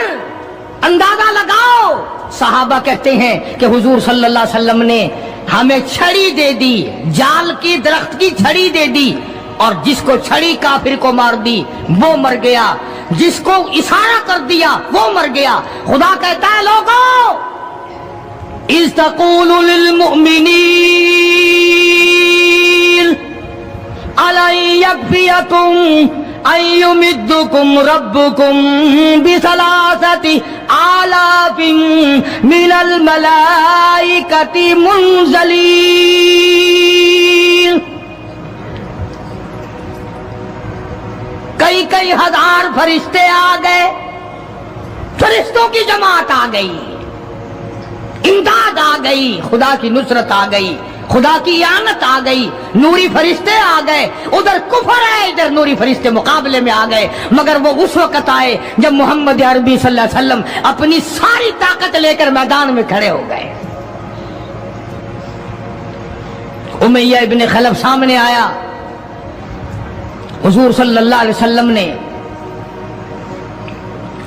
اندازہ لگاؤ، صحابہ کہتے ہیں کہ حضور صلی اللہ علیہ وسلم نے ہمیں چھڑی دے دی، جال کی درخت کی چھڑی دے دی، اور جس کو چھڑی کافر کو مار دی وہ مر گیا، جس کو اشارہ کر دیا وہ مر گیا. خدا کہتا ہے لوگوں اذ تقول للمؤمنین الی یکفیکم ان یمدکم ربکم بثلاثۃ آلاف من الملائکۃ منزلین. کئی ہزار فرشتے آ گئے، فرشتوں کی جماعت آ گئی، امداد آ گئی، خدا کی نصرت آ گئی. खुदा की आनत आ गई, नूरी फरिश्ते आ गए, उधर कुफर है, इधर नूरी फरिश्ते मुकाबले में आ गए। मगर वो उस वक्त आए जब मोहम्मद अरबी सल्लल्लाहु अलैहि वसल्लम अपनी सारी ताकत लेकर मैदान में खड़े हो गए। उमैया इब्न खलफ सामने आया, हुजूर सल्लल्लाहु अलैहि वसल्लम ने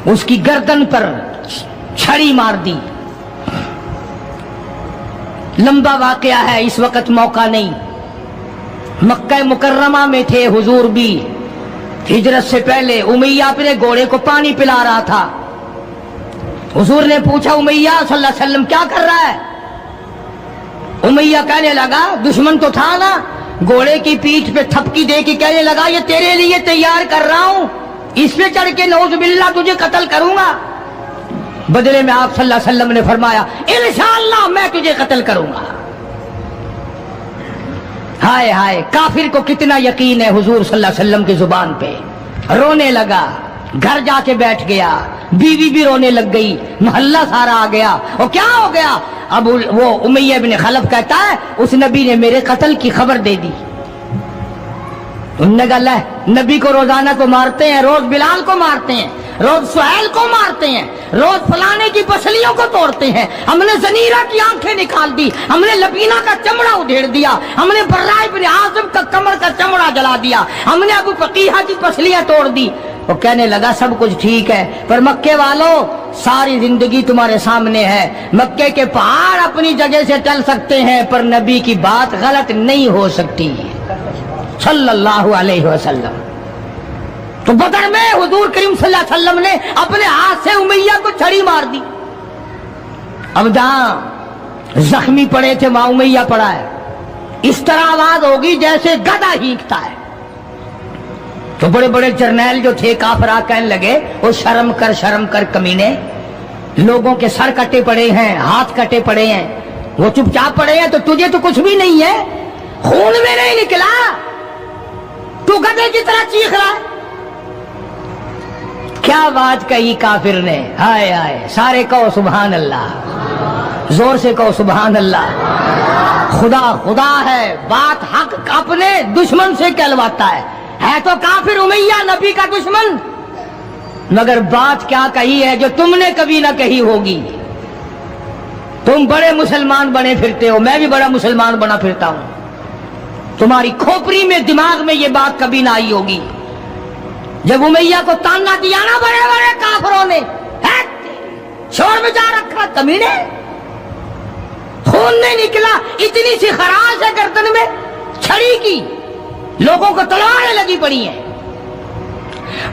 उसकी गर्दन पर छड़ी मार दी। लंबा वाकया है, इस वक्त मौका नहीं। मक्का मुकर्रमा में थे हुजूर भी, हिजरत से पहले। उमैया अपने घोड़े को पानी पिला रहा था। हुजूर ने पूछा, उमैया सल्लल्लाहु अलैहि वसल्लम क्या कर रहा है? उमैया कहने लगा, दुश्मन तो था ना, घोड़े की पीठ पे थपकी दे के कहने लगा, ये तेरे लिए तैयार कर रहा हूं, इस पे चढ़ के नौजुबिल्लाह तुझे कत्ल करूंगा। बदले में आप सल्लल्लाहु अलैहि वसल्लम ने फरमाया, इंशाअल्लाह मैं तुझे कत्ल करूंगा। हाय हाय, काफिर को कितना यकीन है हुजूर सल्लल्लाहु अलैहि वसल्लम की जुबान पे। रोने लगा, घर जाके बैठ गया, बीवी भी रोने लग गई, मोहल्ला सारा आ गया। और क्या हो गया? अब वो उमैया इब्न खलफ कहता है, उस नबी ने मेरे कत्ल की खबर दे दी। उन्होंने कहा, नबी को रोजाना को मारते हैं, रोज बिलाल को मारते हैं, रोज सुहैल को मारते हैं, रोज फलाने की पसलियों को तोड़ते हैं, हमने जनीरा की आंखें निकाल दी, हमने लबीना का चमड़ा उधेड़ दिया, हमने बर्रा इब्न आज़िम का कमर का चमड़ा जला दिया, हमने अबू फकीहा की पसलियां तोड़ दी। वो कहने लगा, सब कुछ ठीक है, पर मक्के वालों सारी जिंदगी तुम्हारे सामने है। मक्के के पहाड़ अपनी जगह से टल सकते हैं, पर नबी की बात गलत नहीं हो सकती सल्लल्लाहु अलैहि वसल्लम। तो बदर में हुजूर करीम सल्लल्लाहु अलैहि वसल्लम ने अपने हाथ से उमैया को छड़ी मार दी। अब जहां जख्मी पड़े थे वहां उमैया पड़ा है। इस तरह आवाज होगी जैसे गधा हींकता है। तो बड़े बड़े जर्नैल जो थे काफरा कहने लगे, वो शर्म कर कमीने, लोगों के सर कटे पड़े हैं, हाथ कटे पड़े हैं, वो चुपचाप पड़े हैं, तो तुझे तो कुछ भी नहीं है, खून में नहीं निकला, तू गधे की तरह चीख रहा है। क्या बात कही काफिर ने, हाय हाय। सारे कहो सुभान अल्लाह, जोर से कहो सुभान अल्लाह। खुदा खुदा है, बात हक अपने दुश्मन से कहलवाता है तो काफिर उमैया नबी का दुश्मन, मगर बात क्या कही है जो तुमने कभी ना कही होगी। तुम बड़े मुसलमान बने फिरते हो, मैं भी बड़ा मुसलमान बना फिरता हूं, तुम्हारी खोपड़ी में दिमाग में ये बात कभी ना आई होगी। जब उमैया को ताना दिया ना बड़े बड़े काफिरों ने, शोर मचा रखा, कमीने, खून नहीं निकला, इतनी सी खराश है गर्दन में छड़ी की, लोगों को तलवारें लगी पड़ी हैं।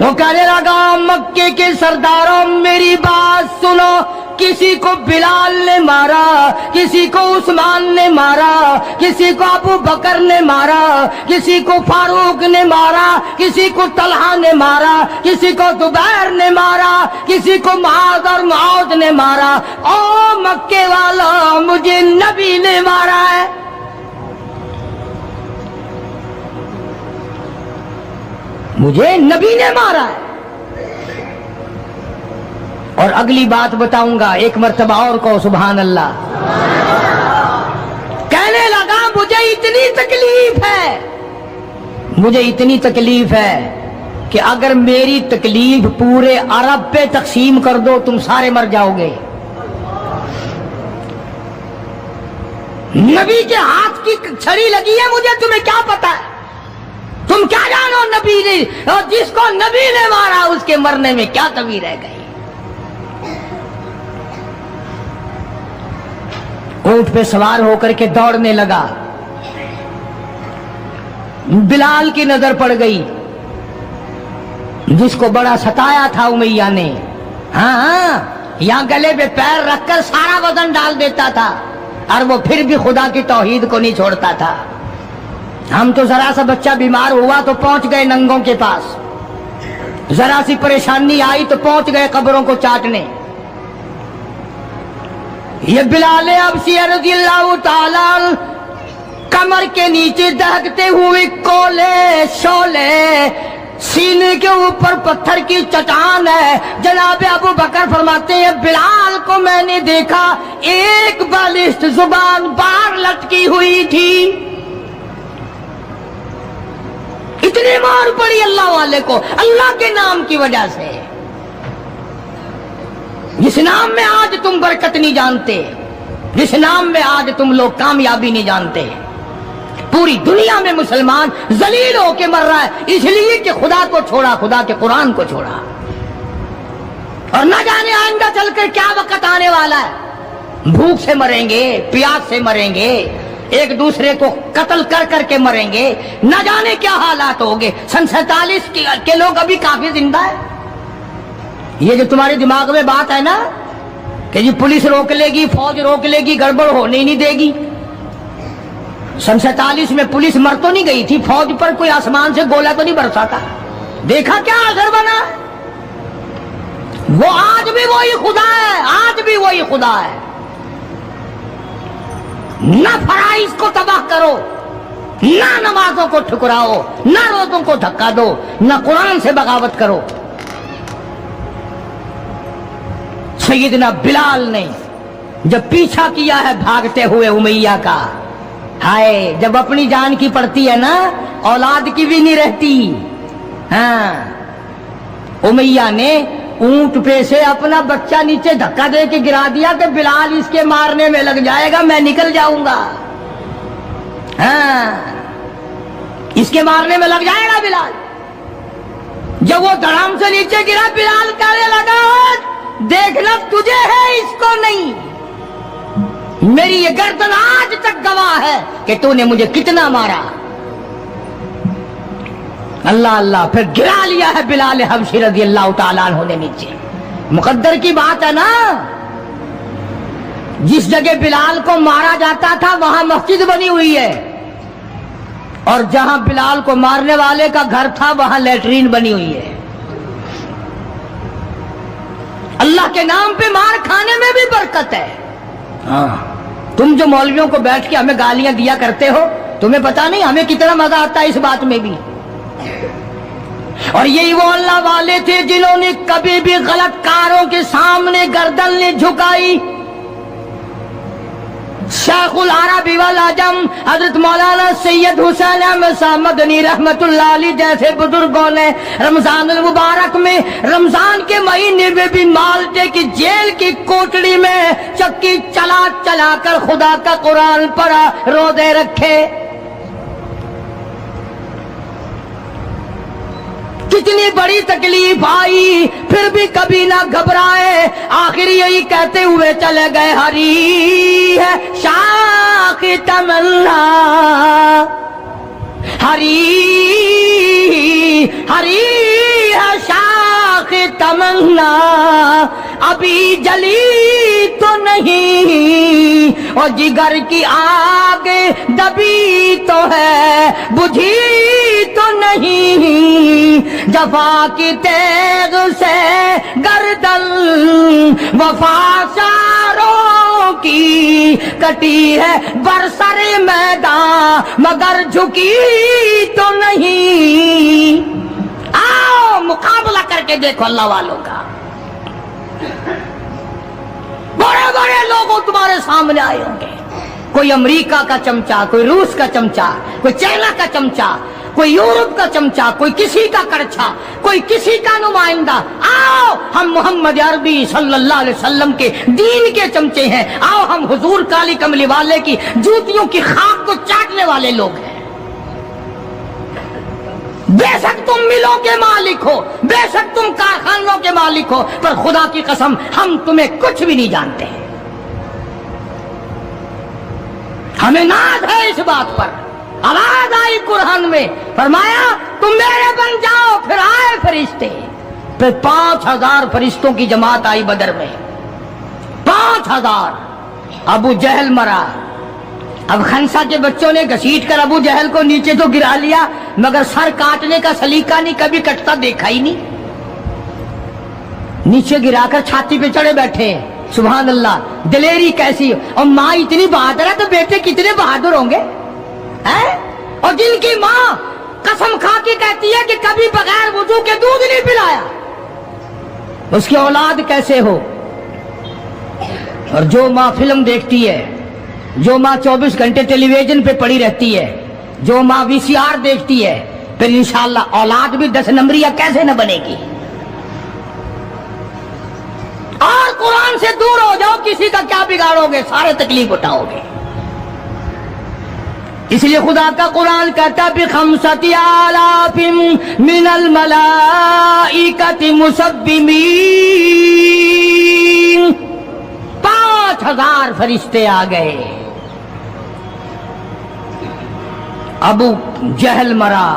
वो कहने लगा, मक्के के सरदारों मेरी बात सुनो, किसी को बिलाल ने मारा, किसी को उस्मान ने मारा, किसी को अबू बकर ने मारा, किसी को फारूक ने मारा, किसी को तलहा ने मारा, किसी को जुबैर ने मारा, किसी को मुआज और मुआज ने मारा। ओ मक्के वाला, मुझे नबी ने मारा है। मुझे नबी ने मारा है। और अगली बात बताऊंगा, एक मर्तबा और कहो सुभान अल्लाह। कहने लगा, मुझे इतनी तकलीफ है, मुझे इतनी तकलीफ है कि अगर मेरी तकलीफ पूरे अरब पे तकसीम कर दो तुम सारे मर जाओगे। नबी के हाथ की छड़ी लगी है, मुझे तुम्हें क्या पता है, तुम क्या जानो नबी ने, और जिसको नबी ने मारा उसके मरने में क्या कमी रह गई। ऊंट पे सवार होकर के दौड़ने लगा। बिलाल की नजर पड़ गई, जिसको बड़ा सताया था उमैया ने। हाँ, यहां गले पे पैर रखकर सारा वजन डाल देता था, और वो फिर भी खुदा की तौहीद को नहीं छोड़ता था। हम तो जरा सा बच्चा बीमार हुआ तो पहुंच गए नंगों के पास, जरा सी परेशानी आई तो पहुंच गए कब्रों को चाटने। ये बिलाल अबसी रज़ियल्लाहु ताला कमर के नीचे दहकते हुए कोले शोले सीने के ऊपर पत्थर की चट्टान है। जनाब अबू बकर फरमाते हैं बिलाल को मैंने देखा, एक बालिश्त जुबान बाहर लटकी हुई थी। इतनी मार पड़ी अल्लाह वाले को अल्लाह के नाम की वजह से। जिस नाम में आज तुम बरकत नहीं जानते, जिस नाम में आज तुम लोग कामयाबी नहीं जानते, पूरी दुनिया में मुसलमान जलील होके मर रहा है इसलिए कि खुदा को छोड़ा, खुदा के कुरान को छोड़ा। और न जाने आइंदा चलकर क्या वक्त आने वाला है। भूख से मरेंगे, प्यास से मरेंगे, एक दूसरे को कत्ल कर करके मरेंगे, न जाने क्या हालात होंगे। सन 47 के लोग अभी काफी जिंदा है। ये जो तुम्हारे दिमाग में बात है ना कि जी पुलिस रोक लेगी, फौज रोक लेगी, गड़बड़ होने ही नहीं देगी। सन 47 में पुलिस मर तो नहीं गई थी, फौज पर कोई आसमान से गोला तो नहीं बरसा था। देखा क्या असर बना। वो आज भी वही खुदा है, आज भी वही खुदा है। न फराइज को तबाह करो, न नमाजों को ठुकराओ, न रोजों को धक्का दो, न कुरान से बगावत करो। सैयदना बिलाल ने जब पीछा किया है भागते हुए उमैया का, हाय जब अपनी जान की पड़ती है ना औलाद की भी नहीं रहती। हाँ, उमैया ने ऊंट पे से अपना बच्चा नीचे धक्का दे के गिरा दिया कि बिलाल इसके मारने में लग जाएगा, मैं निकल जाऊंगा। हाँ, इसके मारने में लग जाएगा बिलाल। जब वो धड़ाम से नीचे गिरा बिलाल कहने लगा देखना तुझे है, इसको नहीं। मेरी ये गर्दन आज तक गवाह है कि तूने मुझे कितना मारा। अल्लाह अल्लाह, फिर गिरा लिया है बिलाल हबशी रज़ी अल्लाह ताला अन्हु ने नीचे। मुकद्दर की बात है ना, जिस जगह बिलाल को मारा जाता था वहां मस्जिद बनी हुई है, और जहां बिलाल को मारने वाले का घर था वहां लैट्रीन बनी हुई है। अल्लाह के नाम पे मार खाने में भी बरकत है। हाँ, तुम जो मौलवियों को बैठ के हमें गालियां दिया करते हो, तुम्हें पता नहीं हमें कितना मजा आता है इस बात में भी। और यही वो अल्लाह वाले थे जिन्होंने कभी भी गलत कारों के सामने गर्दन नहीं झुकाई। शेखुल अरब वल अजम हजरत मौलाना सैयद हुसैन अहमद साहब मदनी रहमतुल्लाह अलैह जैसे बुजुर्गों ने रमजान मुबारक में, रमजान के महीने में भी माल्टे की जेल की कोठड़ी में चक्की चला चला कर खुदा का कुरान पढ़ा, रोजे रखे। कितनी बड़ी तकलीफ आई फिर भी कभी ना घबराए, आखिर यही कहते हुए चले गए हरी है शाख तमन्ना, हरी हरी है शाख तमन्ना, अभी जली तो नहीं और जिगर की आग दबी तो है, बुझी तो नहीं, जफा की तेग से गर्दन वफासारों की कटी है बरसरे मैदान मगर झुकी तो नहीं। आओ मुकाबला करके देखो अल्लाह वालों का। बड़े बड़े लोग तुम्हारे सामने आए होंगे, कोई अमेरिका का चमचा, कोई रूस का चमचा, कोई चाइना का चमचा, कोई यूरोप का चमचा, कोई किसी का करछा, कोई किसी का नुमाइंदा। आओ हम मोहम्मद अरबी सल्लल्लाहु अलैहि वसल्लम के दीन के चमचे हैं। आओ हम हुजूर काली कमली वाले की जूतियों की खाक को चाटने वाले लोग हैं। बेशक तुम मिलों के मालिक हो, बेशक तुम कारखानों के मालिक हो, पर खुदा की कसम हम तुम्हें कुछ भी नहीं जानते। हमें नाज है इस बात पर। आवाज आई कुरान में, फरमाया तुम मेरे बन जाओ। फिर आए फरिश्ते, फिर 5000 फरिश्तों की जमात आई बदर में, 5000। अबू जहल मरा। अब खंसा के बच्चों ने घसीट कर अबू जहल को नीचे तो गिरा लिया, मगर सर काटने का सलीका नहीं, कभी कटता देखा ही नहीं। नीचे गिराकर छाती पे चढ़े बैठे। सुभान अल्लाह, दिलेरी कैसी। और माँ इतनी बहादुर है तो बेटे कितने बहादुर होंगे हैं? और जिनकी माँ कसम खा के कहती है कि कभी बगैर वुजू के दूध नहीं पिलाया, उसकी औलाद कैसे हो। और जो माँ फिल्म देखती है, जो माँ 24 घंटे टेलीविजन पे पड़ी रहती है, जो माँ VCR देखती है, फिर इंशाअल्लाह औलाद भी 10 नंबरिया कैसे न बनेगी। और कुरान से दूर हो जाओ, किसी का क्या बिगाड़ोगे, सारे तकलीफ उठाओगे। इसलिए खुदा का कुरान कहता बिखमसति आलाफिम मिनल मलाइकति मुसब्बिमीन, 5000 फरिश्ते आ गए। अबू जहल मरा,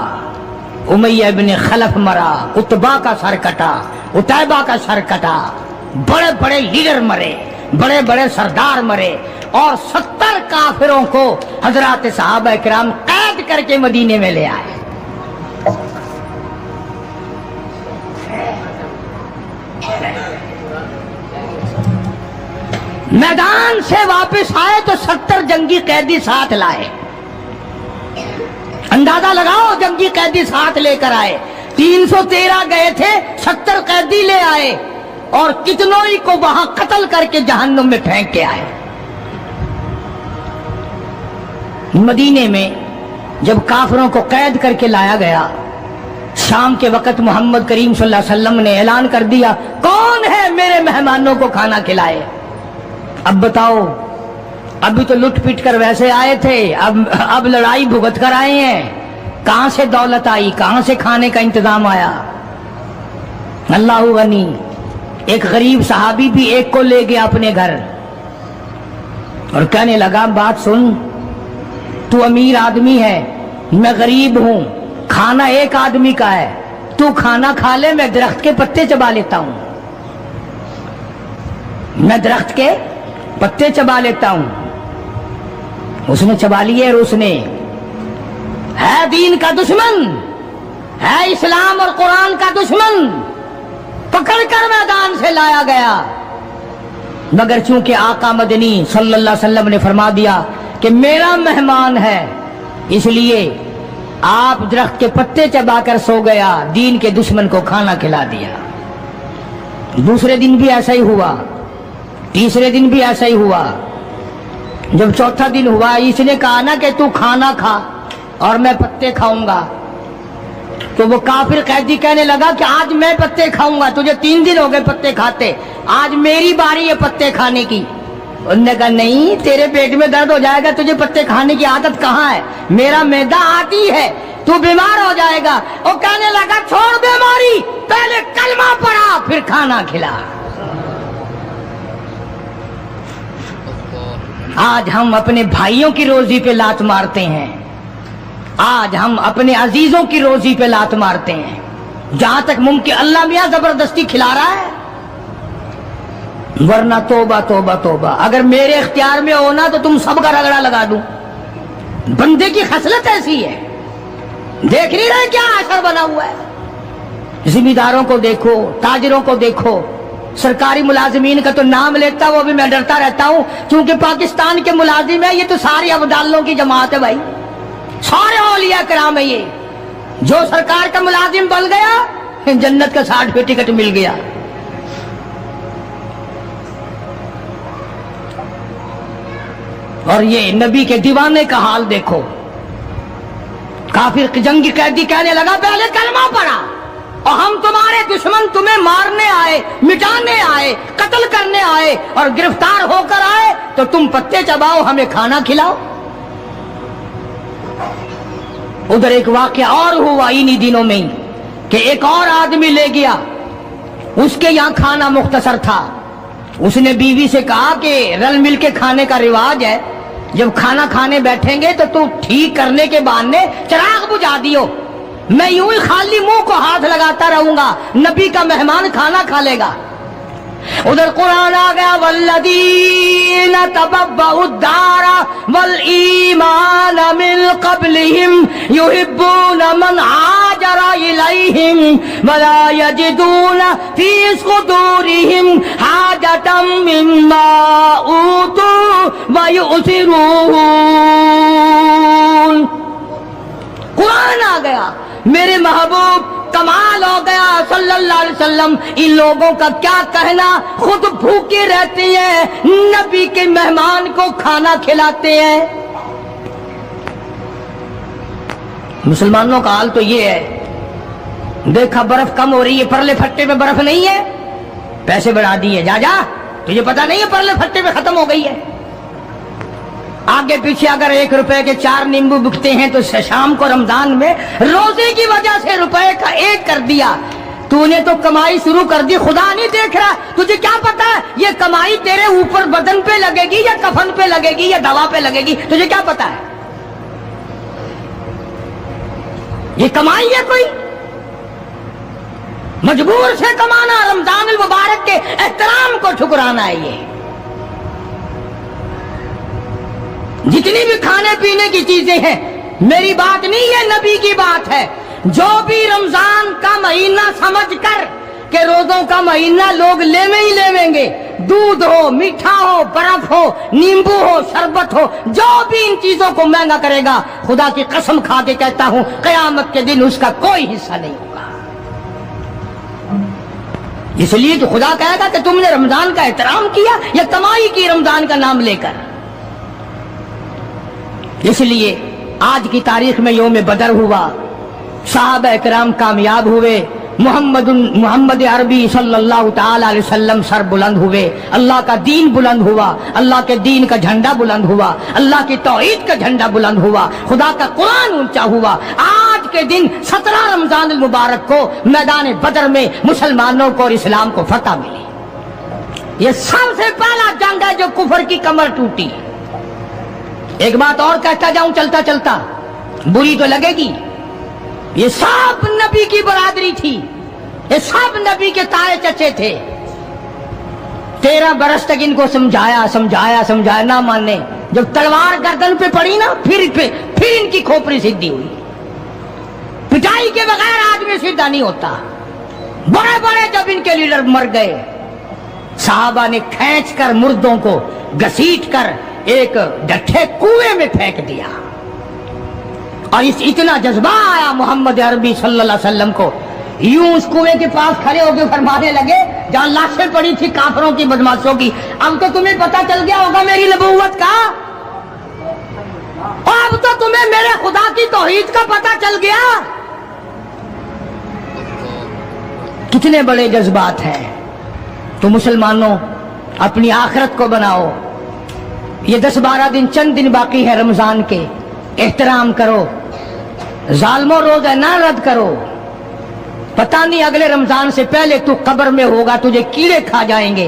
उमैया इब्न खलफ मरा, उतबा का सर कटा, उतैबा का सर कटा, बड़े बड़े लीडर मरे, बड़े बड़े सरदार मरे, और 70 काफिरों को हजरात सहाबा किराम कैद करके मदीने में ले आए। मैदान से वापस आए तो 70 जंगी कैदी साथ लाए। अंदाजा लगाओ, जंगी कैदी साथ लेकर आए। 313 गए थे, 70 कैदी ले आए, और कितनों ही को वहां कत्ल करके जहन्नुम में फेंक के आए। मदीने में जब काफिरों को कैद करके लाया गया, शाम के वक्त मोहम्मद करीम सल्लल्लाहु अलैहि वसल्लम ने ऐलान कर दिया, कौन है मेरे मेहमानों को खाना खिलाए। अब बताओ, अभी तो लुट पिट कर वैसे आए थे, अब लड़ाई भुगत कर आए हैं। कहां से दौलत आई, कहां से खाने का इंतजाम आया। अल्लाह गनी। एक गरीब सहाबी भी एक को ले गया अपने घर और कहने लगा, बात सुन, तू अमीर आदमी है, मैं गरीब हूं, खाना एक आदमी का है, तू खाना खा ले, मैं दरख्त के पत्ते चबा लेता हूं, मैं दरख्त के पत्ते चबा लेता हूं। उसने चबा लिए और उसने, है दीन का दुश्मन, है इस्लाम और कुरान का दुश्मन, पकड़कर मैदान से लाया गया। मगर चूंकि आका मदनी सल्लल्लाहु अलैहि वसल्लम ने फरमा दिया कि मेरा मेहमान है, इसलिए आप दरख्त के पत्ते चबाकर सो गया, दीन के दुश्मन को खाना खिला दिया। दूसरे दिन भी ऐसा ही हुआ, तीसरे दिन भी ऐसा ही हुआ। जब चौथा दिन हुआ, इसने कहा ना कि तू खाना खा और मैं पत्ते खाऊंगा, तो वो काफिर कैदी कहने लगा कि आज मैं पत्ते खाऊंगा, तुझे 3 दिन हो गए पत्ते खाते, आज मेरी बारी है पत्ते खाने की। उन्होंने कहा नहीं, तेरे पेट में दर्द हो जाएगा, तुझे पत्ते खाने की आदत कहाँ है, मेरा मैदा आती है, तू बीमार हो जाएगा। वो कहने लगा छोड़ बीमारी, पहले कलमा पढ़ा फिर खाना खिला। आज हम अपने भाइयों की रोजी पे लात मारते हैं, आज हम अपने अजीजों की रोजी पे लात मारते हैं, जहां तक मुमकिन अल्लाह मियां जबरदस्ती खिला रहा है, वरना तोबा तोबा तोबा। अगर मेरे इख्तियार में होना तो तुम सबका रगड़ा लगा दूं। बंदे की खसलत ऐसी है, देख नहीं रहे क्या असर बना हुआ है। जिम्मेदारों को देखो, ताजिरों को देखो, सरकारी मुलाजिमीन का तो नाम लेता वो भी मैं डरता रहता हूं, क्योंकि पाकिस्तान के मुलाजिम है ये तो सारी अब्दालों की जमात है भाई, सारे औलिया कराम है ये। जो सरकार का मुलाजिम बन गया, जन्नत का 60 पे टिकट मिल गया। और ये नबी के दीवाने का हाल देखो, काफिर जंगी कैदी कहने लगा पहले कलमा पढ़ा, और हम तुम्हारे दुश्मन तुम्हें मारने आए, मिटाने आए, कत्ल करने आए और गिरफ्तार होकर आए, तो तुम पत्ते चबाओ, हमें खाना खिलाओ। उधर एक वाकया और हुआ इन्हीं दिनों में ही कि एक और आदमी ले गया, उसके यहां खाना मुख्तसर था। उसने बीवी से कहा कि रल मिल के खाने का रिवाज है, जब खाना खाने बैठेंगे तो तू ठीक करने के बहाने चिराग बुझा दियो, मैं यूं ही खाली मुंह को हाथ लगाता रहूंगा, नबी का मेहमान खाना खा लेगा। उधर कुरान आ गया, वल्लदीन तबव्वउद्दारा वल ईमान मिन क़ब्लिहिम युहिब्बून मन हाजरा इलैहिम वला यजिदून फी सुदूरिहिम हाजतम मिम्मा ऊतू वयुसिरून। कुरान आ गया। मेरे महबूब कमाल हो गया सल्लल्लाहु अलैहि वसल्लम। इन लोगों का क्या कहना, खुद भूखे रहते हैं, नबी के मेहमान को खाना खिलाते हैं। मुसलमानों का हाल तो ये है। देखा बर्फ कम हो रही है, परले फट्टे में बर्फ नहीं है, पैसे बढ़ा दिए, जा जा, तुझे पता नहीं है परले फट्टे में खत्म हो गई है। आगे पीछे अगर 1 रुपए के 4 नींबू बिकते हैं तो शाम को रमजान में रोजे की वजह से रुपए का 1 कर दिया। तूने तो कमाई शुरू कर दी, खुदा नहीं देख रहा, तुझे क्या पता है ये कमाई तेरे ऊपर बदन पे लगेगी या कफन पे लगेगी या दवा पे लगेगी, तुझे क्या पता है? ये कमाई है कोई? मजबूर से कमाना, रमजान अल मुबारक के एहतराम को ठुकराना है। ये जितनी भी खाने पीने की चीजें हैं, मेरी बात नहीं है, नबी की बात है। जो भी रमजान का महीना समझकर के रोजों का महीना लोग लेवे ही लेवेंगे, दूध हो, मीठा हो, बर्फ हो, नींबू हो, शरबत हो, जो भी इन चीजों को महंगा करेगा, खुदा की कसम खा के कहता हूं कयामत के दिन उसका कोई हिस्सा नहीं होगा। इसलिए तो खुदा कहेगा कि तुमने रमजान का एहतराम किया या कमाई की रमजान का नाम लेकर। इसलिए आज की तारीख में यौम बदर हुआ, सहाबा इकराम कामयाब हुए, मोहम्मद अरबी सल्लल्लाहु ताला अलैहि वसल्लम सर बुलंद हुए, अल्लाह का दीन बुलंद हुआ, अल्लाह के दीन का झंडा बुलंद हुआ, अल्लाह की तौहीद का झंडा बुलंद हुआ, खुदा का कुरान ऊंचा हुआ। आज के दिन 17 रमजान मुबारक को मैदान बदर में मुसलमानों को और इस्लाम को फतह मिली। ये सबसे पहला जंग है जो कुफर की कमर टूटी। एक बात और कहता जाऊं चलता चलता, बुरी तो लगेगी, ये सब नबी की बरादरी थी, ये सब नबी के ताए चचे थे। 13 बरस तक इनको समझाया समझाया समझाया, ना माने। जब तलवार गर्दन पे पड़ी ना, फिर इनकी खोपड़ी सीधी हुई। पिटाई के बगैर आदमी सीधा नहीं होता। बड़े बड़े जब इनके लीडर मर गए, साहबा ने खींच कर मुर्दों को घसीट कर एक डठे कुएं में फेंक दिया। और इतना जज्बा आया मोहम्मद अरबी सल्लल्लाहु अलैहि वसल्लम को, यूं उस कुएं के पास खड़े होकर फरमाने लगे जहां लाशें पड़ी थी काफरों की, बदमाशों की, अब तो तुम्हें पता चल गया होगा मेरी नबूवत का, अब तो तुम्हें मेरे खुदा की तौहीद का पता चल गया। कितने बड़े जज्बात हैं। तो मुसलमानों अपनी आखिरत को बनाओ। ये 10-12 दिन, चंद दिन बाकी है रमजान के, एहतराम करो, जालमों रोजा ना रद्द करो। पता नहीं अगले रमजान से पहले तू कब्र में होगा, तुझे कीड़े खा जाएंगे।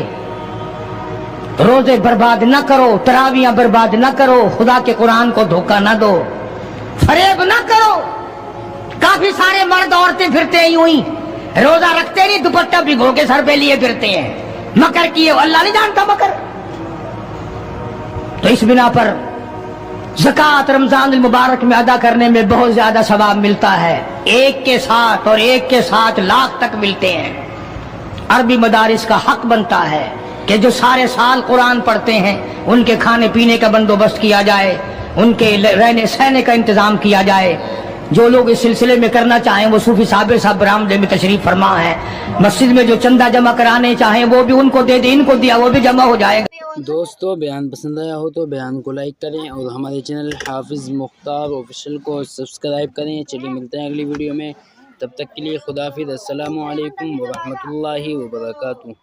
रोजे बर्बाद न करो, तरावियां बर्बाद न करो, खुदा के कुरान को धोखा न दो, फरेब न करो। काफी सारे मर्द औरतें फिरते हैं यूं ही, रोजा रखते नहीं, दुपट्टा भिगो के सर पे लिए फिरते हैं, मकर किए, अल्लाह नहीं जानता मकर। तो इस बिना पर ज़कात रमजान मुबारक में अदा करने में बहुत ज्यादा सवाब मिलता है। एक के साथ और एक के साथ लाख तक मिलते हैं। अरबी मदारिस का हक बनता है कि जो सारे साल कुरान पढ़ते हैं उनके खाने पीने का बंदोबस्त किया जाए, उनके रहने सहने का इंतजाम किया जाए। जो लोग इस सिलसिले में करना चाहें वो सूफी साबिर साहब बरामदे में तशरीफ फरमा है। मस्जिद में जो चंदा जमा कराने चाहें वो भी उनको दे दे, इनको दिया वो भी जमा हो जाएगा। दोस्तों बयान पसंद आया हो तो बयान को लाइक करें और हमारे चैनल हाफिज़ मुख्तार ऑफिशियल को सब्सक्राइब करें। चलिए मिलते हैं अगली वीडियो में, तब तक के लिए खुदाफिज़। अस्सलामु अलैकुम व रहमतुल्लाहि व बरकातुहू।